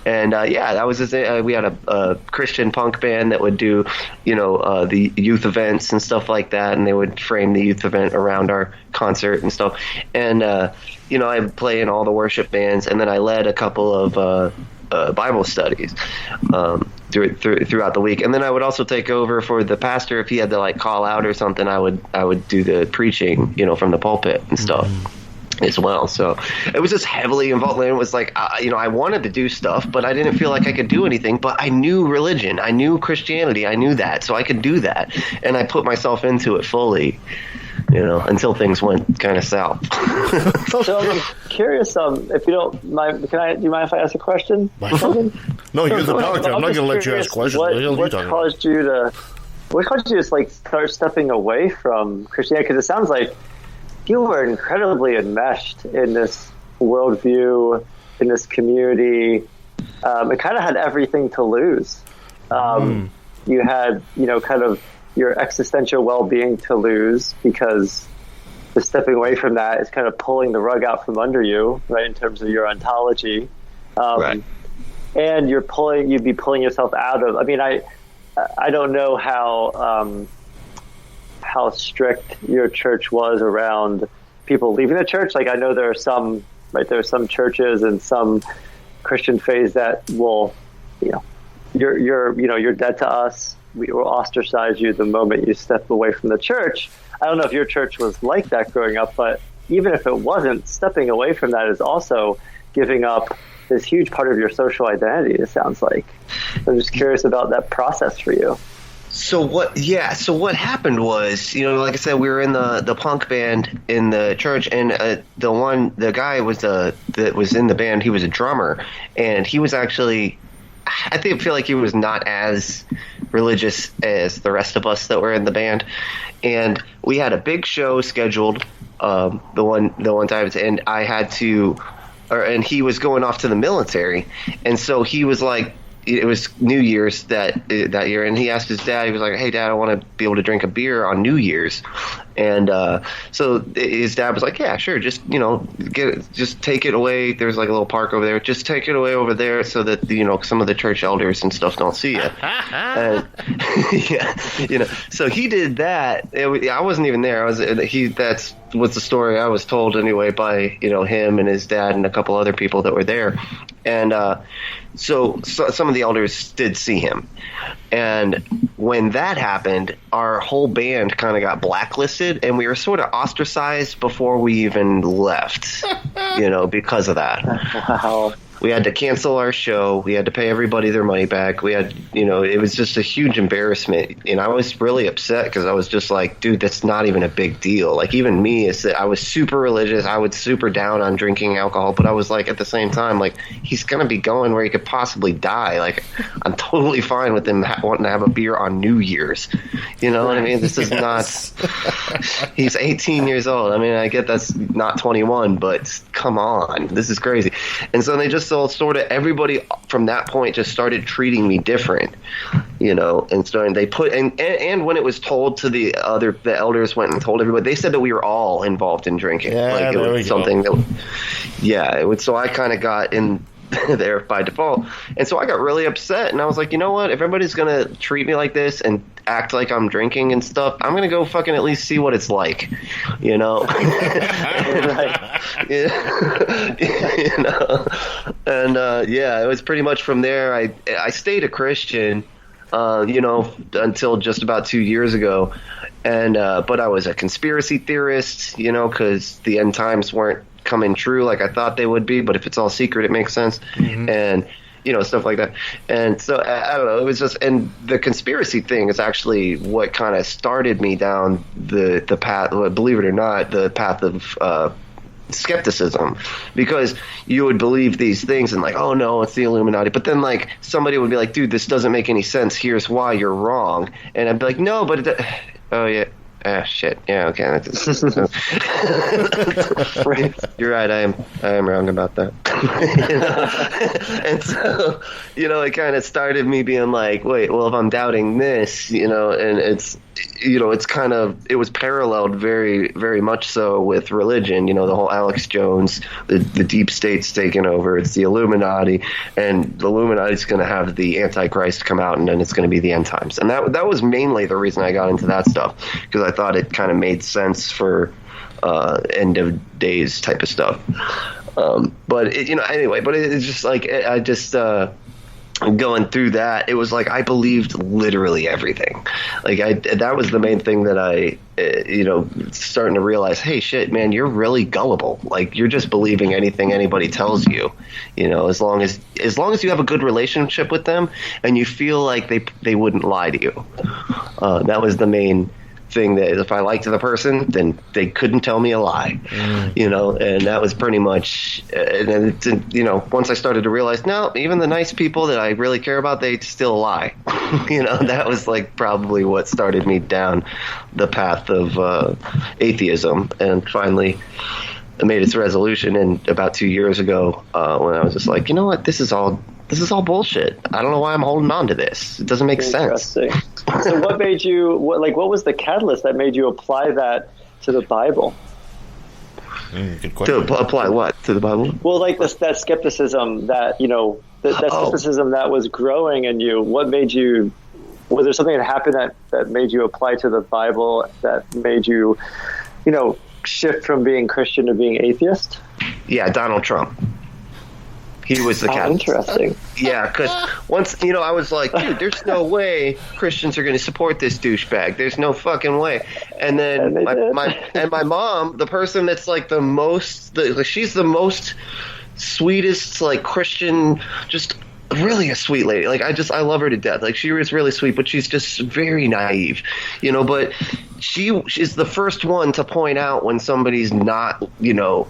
And that was we had a Christian punk band that would do, the youth events and stuff like that. And they would frame the youth event around our concert and stuff. And, I would play in all the worship bands. And then I led a couple of Bible studies throughout the week, and then I would also take over for the pastor if he had to like call out or something. I would do the preaching, from the pulpit and stuff as well. So it was just heavily involved. And it was like, I wanted to do stuff, but I didn't feel like I could do anything. But I knew religion, I knew Christianity, I knew that, so I could do that, and I put myself into it fully. Until things went kind of south. So I'm curious, if you don't mind, do you mind if I ask a question? No, you're the doctor. I'm not going to let you ask questions. What caused you to just like start stepping away from Christianity? Because it sounds like you were incredibly enmeshed in this worldview, in this community. It kind of had everything to lose. You had, kind of your existential well-being to lose, because the stepping away from that is kind of pulling the rug out from under you, right, in terms of your ontology. Right. And you'd be pulling yourself out of, I don't know how strict your church was around people leaving the church. Like, I know there are some churches and some Christian faiths that will, you're dead to us. We will ostracize you the moment you step away from the church. I don't know if your church was like that growing up, but even if it wasn't, stepping away from that is also giving up this huge part of your social identity, it sounds like. I'm just curious about that process for you. So what happened was, like I said, we were in the punk band in the church, and the guy that was in the band, he was a drummer, and he was actually, I feel like he was not as religious as the rest of us that were in the band. And we had a big show scheduled the one time, and I had to, and he was going off to the military, and so he was like, it was New Year's that year, and he asked his dad, he was like, "Hey Dad, I want to be able to drink a beer on New Year's." And so his dad was like, "Yeah, sure, just just take it away. There's like a little park over there. Just take it away over there so that some of the church elders and stuff don't see it." And, so he did that. I wasn't even there. That's was the story I was told anyway by him and his dad and a couple other people that were there. And so some of the elders did see him. And when that happened, our whole band kind of got blacklisted, and we were sort of ostracized before we even left, because of that. Wow. We had to cancel our show. We had to pay everybody their money back. We had, it was just a huge embarrassment. And I was really upset because I was just like, dude, that's not even a big deal. Like, even me, I was super religious. I was super down on drinking alcohol. But I was like, at the same time, like, he's going to be going where he could possibly die. Like, I'm totally fine with him wanting to have a beer on New Year's. You know what I mean? This is not, he's 18 years old. I mean, I get that's not 21, but come on. This is crazy. And so they just sort of everybody from that point just started treating me different, and starting they put and when it was told to the elders went and told everybody, they said that we were all involved in drinking. Like, it was something that so I kind of got in there by default. And so I got really upset, and I was like, you know what, if everybody's gonna treat me like this and act like I'm drinking and stuff, I'm gonna go fucking at least see what it's like, And, it was pretty much from there. I stayed a Christian, until just about 2 years ago, and but I was a conspiracy theorist, because the end times weren't coming true like I thought they would be, but if it's all secret, it makes sense. And stuff like that. And so I don't know, it was just, and the conspiracy thing is actually what kind of started me down the path, believe it or not, the path of skepticism, because you would believe these things and like, oh no, it's the Illuminati, but then like somebody would be like, dude, this doesn't make any sense, here's why you're wrong, and I'd be like, no, but oh yeah. Shit. Yeah, okay. You're right. I am wrong about that. You know? And so, you know, it kind of started me being like, wait, well, if I'm doubting this, you know, and it's, you know, it's kind of, it was paralleled very, very much so with religion, you know, the whole Alex Jones, the deep state's taking over, it's the Illuminati, and the Illuminati's going to have the Antichrist come out, and then it's going to be the end times. And that was mainly the reason I got into that stuff, because I thought it kind of made sense for end of days type of stuff. But it, you know, anyway, but it's just like, I just, going through that, it was like I believed literally everything. Like that was the main thing that I, you know, starting to realize, hey, shit, man, you're really gullible. Like you're just believing anything anybody tells you. You know, as long as you have a good relationship with them and you feel like they wouldn't lie to you. That was the main thing, that if I liked the person, then they couldn't tell me a lie, you know, and that was pretty much, and then, you know, once I started to realize, no, even the nice people that I really care about, they still lie, you know, that was like probably what started me down the path of atheism, and finally I made its resolution, and about 2 years ago, when I was just like, you know what, this is all bullshit. I don't know why I'm holding on to this. It doesn't make sense. So what made you, what was the catalyst that made you apply that to the Bible? Good question. To apply what to the Bible? Well, like that skepticism that, you know, that skepticism that was growing in you. What made you, was there something that happened that made you apply to the Bible, that made you, you know, shift from being Christian to being atheist? Yeah, Donald Trump. He was the catalyst. Interesting. Yeah, because once, you know, I was like, dude, there's no way Christians are going to support this douchebag. There's no fucking way. And then my mom, the person that's like the most, she's the most sweetest, like Christian, just really a sweet lady. Like I love her to death. Like she was really sweet, but she's just very naive, you know. But she's the first one to point out when somebody's not, you know,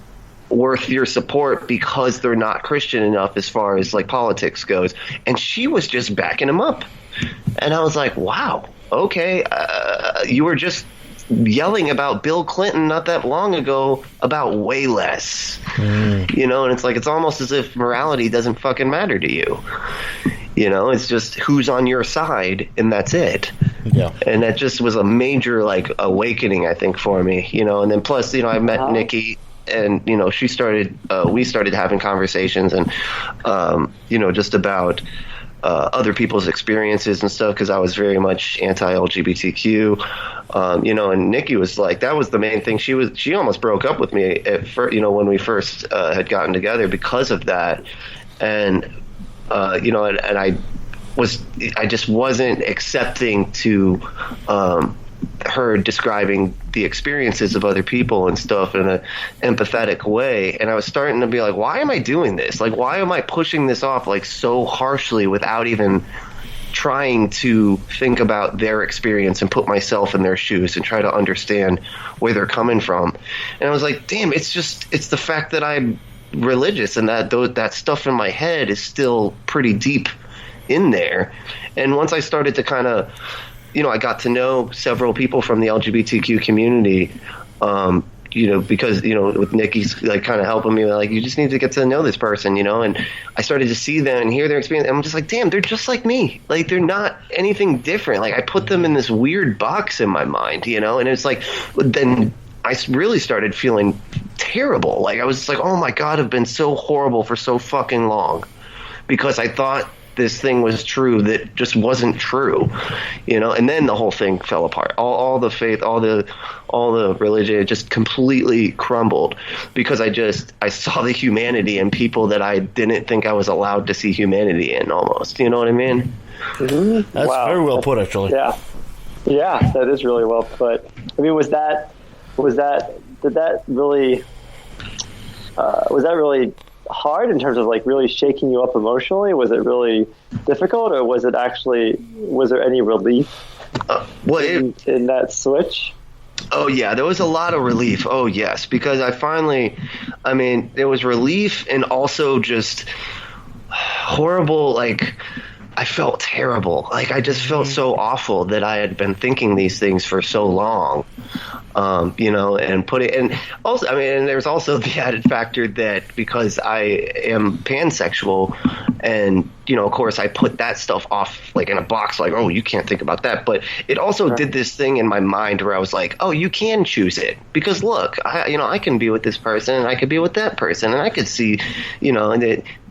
worth your support because they're not Christian enough as far as like politics goes. And she was just backing him up. And I was like, wow, okay. You were just yelling about Bill Clinton not that long ago about way less, you know, and it's like, it's almost as if morality doesn't fucking matter to you. You know, it's just who's on your side, and that's it. Yeah. And that just was a major like awakening, I think, for me, you know. And then plus, you know, I met Nikki, and, you know, we started having conversations, and, you know, just about other people's experiences and stuff, because I was very much anti-LGBTQ, you know, and Nikki was like, that was the main thing. She almost broke up with me at first, you know, when we first had gotten together because of that. And, you know, and I just wasn't accepting to her describing the experiences of other people and stuff in an empathetic way. And I was starting to be like, why am I doing this? Like, why am I pushing this off like so harshly without even trying to think about their experience and put myself in their shoes and try to understand where they're coming from? And I was like, damn, it's the fact that I'm religious, and that stuff in my head is still pretty deep in there. And once I started to kind of, you know, I got to know several people from the LGBTQ community, you know, because, you know, with Nikki's like kind of helping me, like, you just need to get to know this person, you know, and I started to see them and hear their experience. And I'm just like, damn, they're just like me. Like, they're not anything different. Like, I put them in this weird box in my mind, you know, and it's like, then I really started feeling terrible. Like, I was just like, oh my God, I've been so horrible for so fucking long because I thought this thing was true that just wasn't true, you know. And then the whole thing fell apart. All the faith, all the religion, it just completely crumbled because I saw the humanity in people that I didn't think I was allowed to see humanity in, almost. You know what I mean? Mm-hmm. That's very well put, actually. Yeah, that is really well put. I mean, was that really hard in terms of like really shaking you up emotionally? Was it really difficult, or was there any relief in that switch? Oh yeah, there was a lot of relief. Oh yes, because there was relief and also just horrible, like, I felt terrible. Like, I just felt so awful that I had been thinking these things for so long. and put it. And also, I mean, and there's also the added factor that because I am pansexual, and of course, I put that stuff off like in a box, like, oh, you can't think about that. But it also did this thing in my mind where I was like, oh, you can choose it because look, I can be with this person and I could be with that person, and I could see,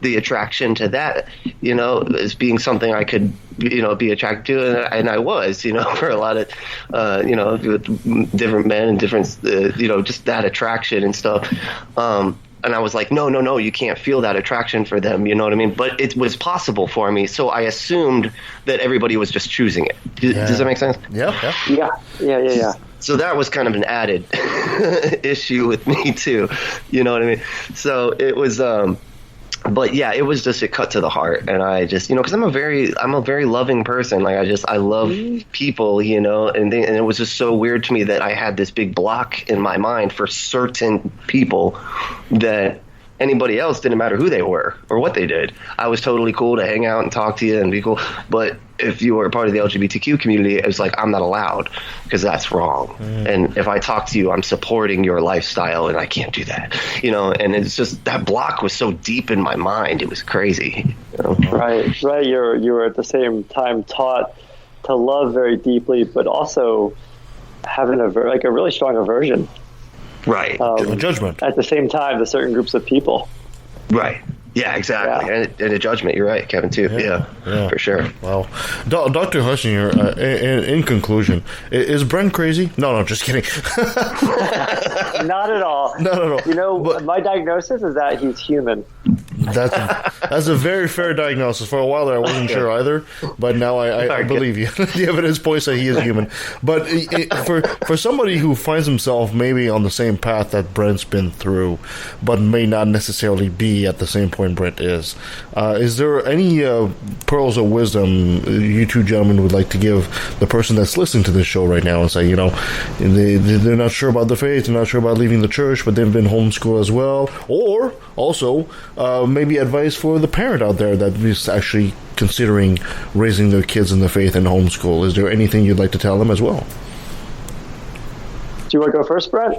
the attraction to that, as being something I could, be attracted to, and I was, for a lot of, with different men and different, just that attraction and stuff. And I was like, no, you can't feel that attraction for them, you know what I mean? But it was possible for me, so I assumed that everybody was just choosing it. Does that make sense? Yeah. So that was kind of an added issue with me too, you know what I mean? So it was, but yeah, it was just, it cut to the heart, and I just, because I'm a very loving person. Like I love people, and it was just so weird to me that I had this big block in my mind for certain people that anybody else didn't matter who they were or what they did. I was totally cool to hang out and talk to you and be cool, but if you were a part of the LGBTQ community, it was like, I'm not allowed because that's wrong. And if I talk to you, I'm supporting your lifestyle, and I can't do that, and it's just, that block was so deep in my mind. It was crazy. Right. You were at the same time taught to love very deeply, but also having a really strong aversion. Right. Judgment. At the same time to certain groups of people. Right. Yeah, exactly. Yeah. And a judgment. You're right, Kevin, too. Yeah, for sure. Well, Dr. Hunsinger, in conclusion, is Brent crazy? No, just kidding. Not at all. Not at all. But my diagnosis is that he's human. That's a very fair diagnosis. For a while there, I wasn't sure either, but now I believe you. The evidence points that he is human. But for somebody who finds himself maybe on the same path that Brent's been through, but may not necessarily be at the same point Brent is there any pearls of wisdom you two gentlemen would like to give the person that's listening to this show right now and say, they're not sure about the faith, they're not sure about leaving the church, but they've been homeschooled as well, or also maybe advice for the parent out there that is actually considering raising their kids in the faith and homeschool? Is there anything you'd like to tell them as well? Do you want to go first, Brent?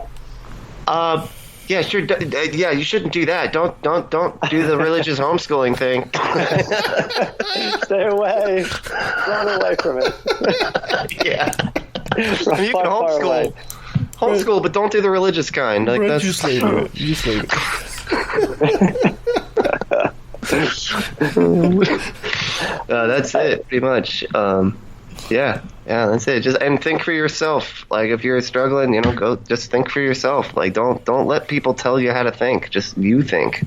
Yeah, sure. Yeah, you shouldn't do that. Don't do the religious homeschooling thing. Stay away. Run away from it. Yeah. You can homeschool, but don't do the religious kind. Like, Brent, you slave it. You slave it. That's it, pretty much. Yeah, that's it. And think for yourself. Like, if you're struggling, go just think for yourself. Like, don't let people tell you how to think. Just you think.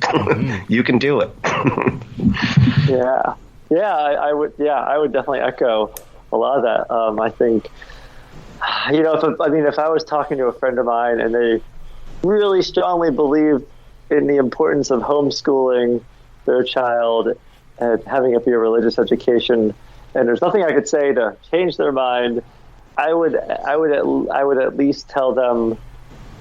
You can do it. I would definitely echo a lot of that. I think, if I was talking to a friend of mine and they really strongly believed in the importance of homeschooling their child and having it be a religious education, and there's nothing I could say to change their mind, I would at least tell them,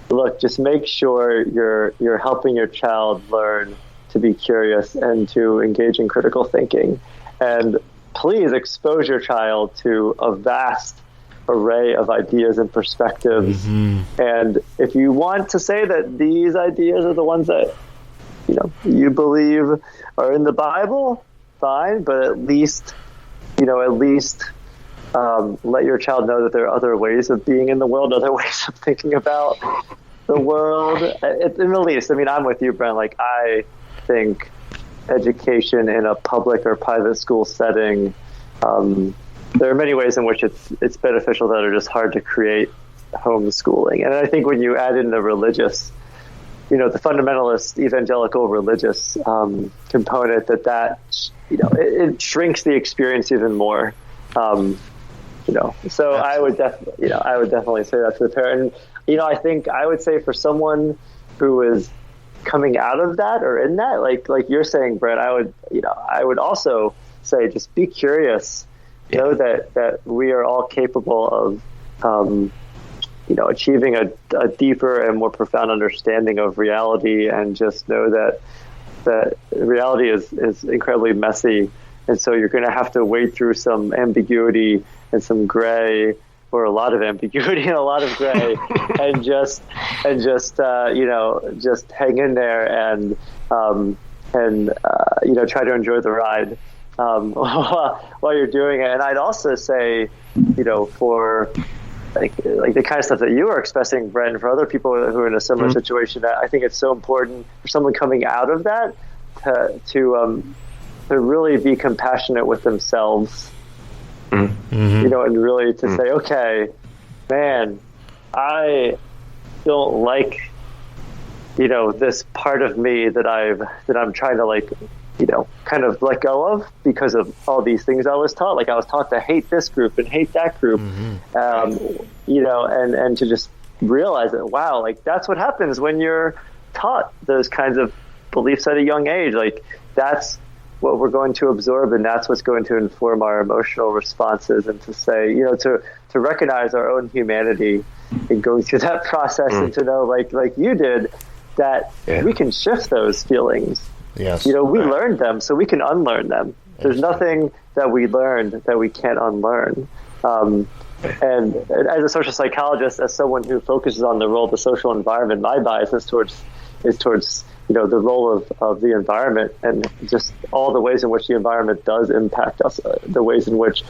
look, just make sure you're helping your child learn to be curious and to engage in critical thinking, and please expose your child to a vast array of ideas and perspectives. And if you want to say that these ideas are the ones that you believe are in the Bible, fine, but at least let your child know that there are other ways of being in the world, other ways of thinking about the world. In the least, I'm with you, Brent. Like, I think education in a public or private school setting, there are many ways in which it's beneficial that are just hard to create homeschooling. And I think when you add in the religious, the fundamentalist evangelical religious component, it shrinks the experience even more. So I would definitely say that to the parent. And, I think I would say for someone who is coming out of that or in that, like you're saying, Brent, I would also say, just be curious. Know that we are all capable of, achieving a deeper and more profound understanding of reality, and just know that reality is incredibly messy. And so you're going to have to wade through some ambiguity and some gray or a lot of ambiguity and a lot of gray, and just hang in there and try to enjoy the ride while you're doing it. And I'd also say, for like the kind of stuff that you are expressing, Brent, for other people who are in a similar situation, I think it's so important for someone coming out of that to really be compassionate with themselves, and really to say, okay, man, I don't like, this part of me that I'm trying to kind of let go of because of all these things I was taught. Like I was taught to hate this group and hate that group, and to just realize that, wow, like that's what happens when you're taught those kinds of beliefs at a young age. Like that's what we're going to absorb, and that's what's going to inform our emotional responses. And to say, to recognize our own humanity in going through that process, and to know, like you did, that we can shift those feelings. Yes. We learned them, so we can unlearn them. There's nothing that we learned that we can't unlearn. And as a social psychologist, as someone who focuses on the role of the social environment, my bias is towards the role of the environment, and just all the ways in which the environment does impact us, the ways in which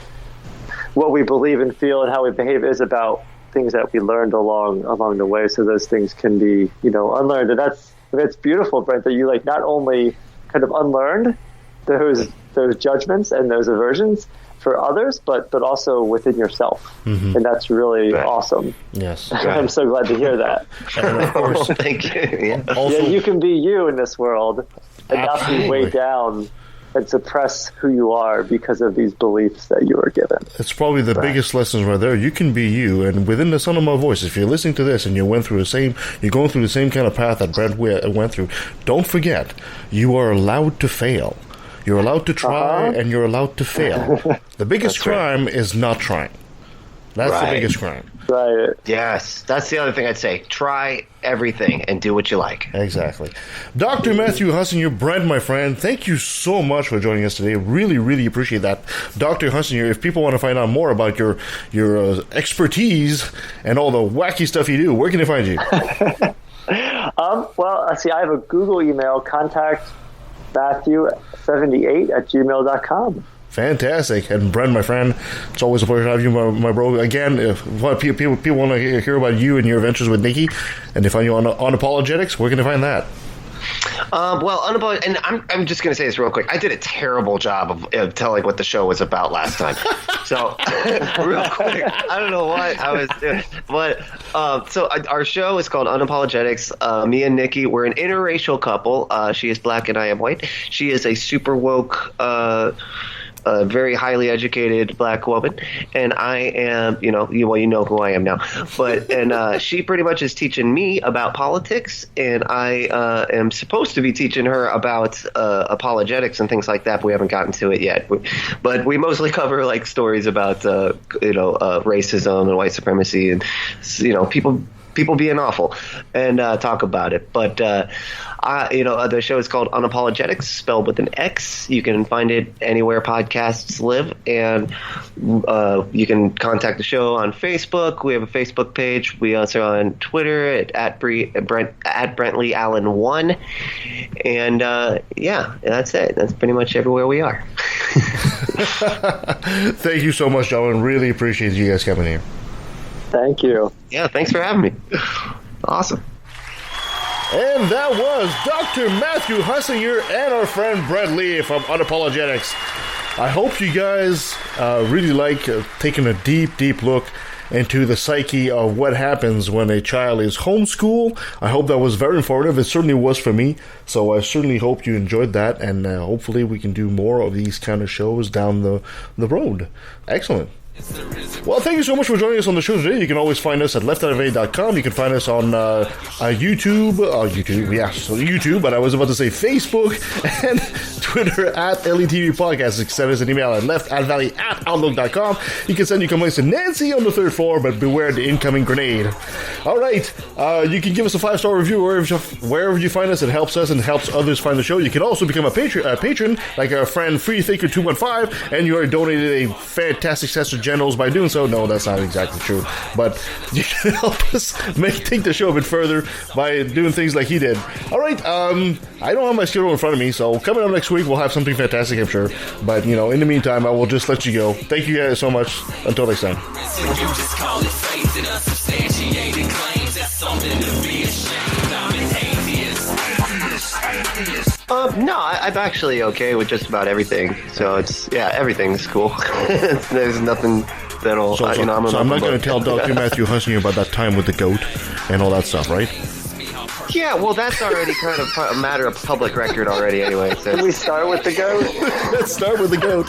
what we believe and feel and how we behave is about things that we learned along the way. So those things can be, unlearned. And that's beautiful, Brent, that you not only kind of unlearned those judgments and those aversions for others, but also within yourself. And that's really awesome. Yes. I'm so glad to hear that. And of course, thank you. Also, you can be you in this world and not be weighed down and suppress who you are because of these beliefs that you were given. It's probably the biggest lessons right there. You can be you, and within the sound of my voice, if you're listening to this and you're going through the same kind of path that Brent went through, don't forget, you are allowed to fail. You're allowed to try, and you're allowed to fail. The biggest crime is not trying. That's the biggest crime. Right. Yes, that's the other thing I'd say. Try everything and do what you like. Exactly. Dr. Matthew Hunsinger, Brent, my friend, thank you so much for joining us today. Really, really appreciate that. Dr. Hunsinger, if people want to find out more about your expertise and all the wacky stuff you do, where can they find you? Well, I have a Google email, contact Matthew78@gmail.com. Fantastic. And Brent, my friend, it's always a pleasure to have you, my bro. Again, if people want to hear about you and your adventures with Nikki, and they find you on Unapologetics, where can they find that? And I'm just going to say this real quick. I did a terrible job of telling what the show was about last time. So, real quick, I don't know what I was doing. But, our show is called Unapologetics. Me and Nikki, we're an interracial couple. She is black and I am white. She is a super woke, a very highly educated black woman, and I am, you know who I am now. But she pretty much is teaching me about politics, and I am supposed to be teaching her about apologetics and things like that. But we haven't gotten to it yet. But we mostly cover stories about racism and white supremacy, and people being awful, and talk about it. But the show is called Unapologetics, spelled with an X. You can find it anywhere podcasts live, and you can contact the show on Facebook. We have a Facebook page. We also are on Twitter at Brent Lee Allen 1, and that's it. That's pretty much everywhere we are. Thank you so much, gentlemen. Really appreciate you guys coming here. Thank you. Yeah, thanks for having me. Awesome. And that was Dr. Matthew Hunsinger and our friend Brent Lee from Unapologetics. I hope you guys really like taking a deep, deep look into the psyche of what happens when a child is homeschooled. I hope that was very informative. It certainly was for me. So I certainly hope you enjoyed that, and hopefully we can do more of these kind of shows down the road. Excellent. Well, thank you so much for joining us on the show today. You can always find us at leftoutofA.com. You can find us on YouTube, but I was about to say Facebook and Twitter at LETV Podcast. Send us an email at leftatvalley@outlook.com. You can send your complaints to Nancy on the 3rd floor, but beware the incoming grenade. All right. You can give us a 5-star review wherever you find us. It helps us and helps others find the show. You can also become a patron like our friend FreeThinker215, and you are donated a fantastic set of generals by doing so. No, that's not exactly true, but you can help us take the show a bit further by doing things like he did. All right, I don't have my schedule in front of me, so coming up next week we'll have something fantastic, I'm sure. But in the meantime, I will just let you go. Thank you guys so much. Until next time. You just call it faith and unsubstantiated claims. That's something to be ashamed. I'm an atheist. No, I'm actually okay with just about everything. So everything's cool. There's nothing that'll. So I'm not going to tell Dr. Matthew Hunsinger about that time with the goat and all that stuff, right? Yeah, well, that's already kind of a matter of public record already. Anyway, so. Can we start with the goat? Let's start with the goat.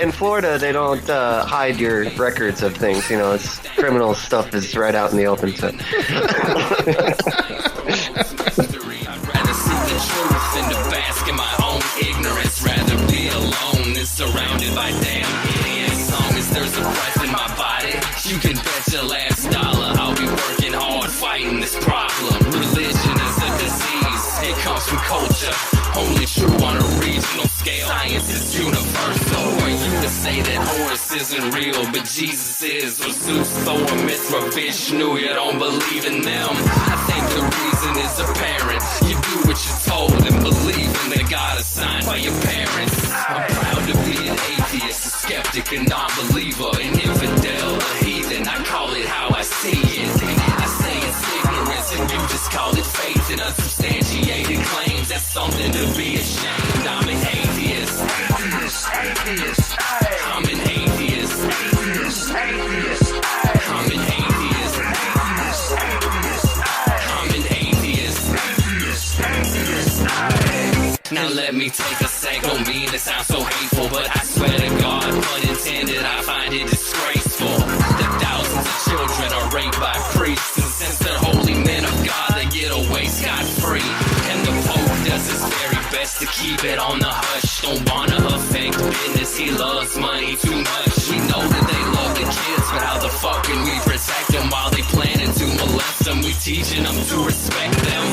In Florida, they don't hide your records of things. It's criminal stuff is right out in the open. So. I'd rather see the truth than to bask in my own ignorance. Rather be alone than surrounded by damn idiots. As long as there's a breath in my body, you can bet your last dollar I'll be working hard fighting this problem. Religion is a disease. It comes from culture. Only true on a regional scale. Science is universal. For you to say that Horus isn't real, but Jesus is, or Zeus, Thor, Mithra, Vishnu, you don't believe in them. I think the reason is apparent. You do what you're told and believe in the God assigned by your parents. I'm proud to be an atheist, a skeptic, a non-believer, an infidel, a heathen. I call it how I see it. I say it's ignorance and you just call it faith and unsubstantiated claims. That's something to be ashamed. I'm an atheist. Atheist. I'm an atheist. Atheist. I'm an atheist. I'm an atheist. Now let me take a sec. Don't mean to sound so hateful, but I swear to God, unintended, I find it disgraceful that thousands of children are raped by priests, and since they're holy men of God, they get away scot-free. And the Pope does his very best to keep it on the hush. Don't wanna affect business, he loves money too much. We know that they love the kids, but how the fuck can we protect them while they planning to molest them? We teaching them to respect them.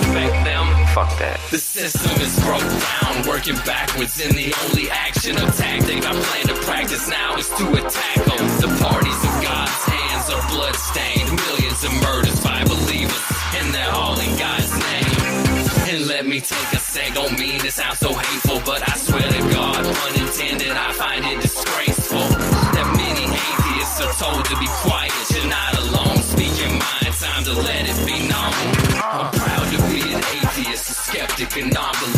Fuck that. The system is broke down, working backwards, and the only action or tactic I plan to practice now is to attack them. The parties of God's hands are bloodstained, millions of murders by believers, and they're all in God's name. And let me take a sec, don't mean to sound so hateful, but I swear to God, unintended, I find it disgraceful that many atheists are told to be quiet. You're not alone, speak your mind, time to let it be known. I'm proud to be an atheist, a skeptic, a non-believer.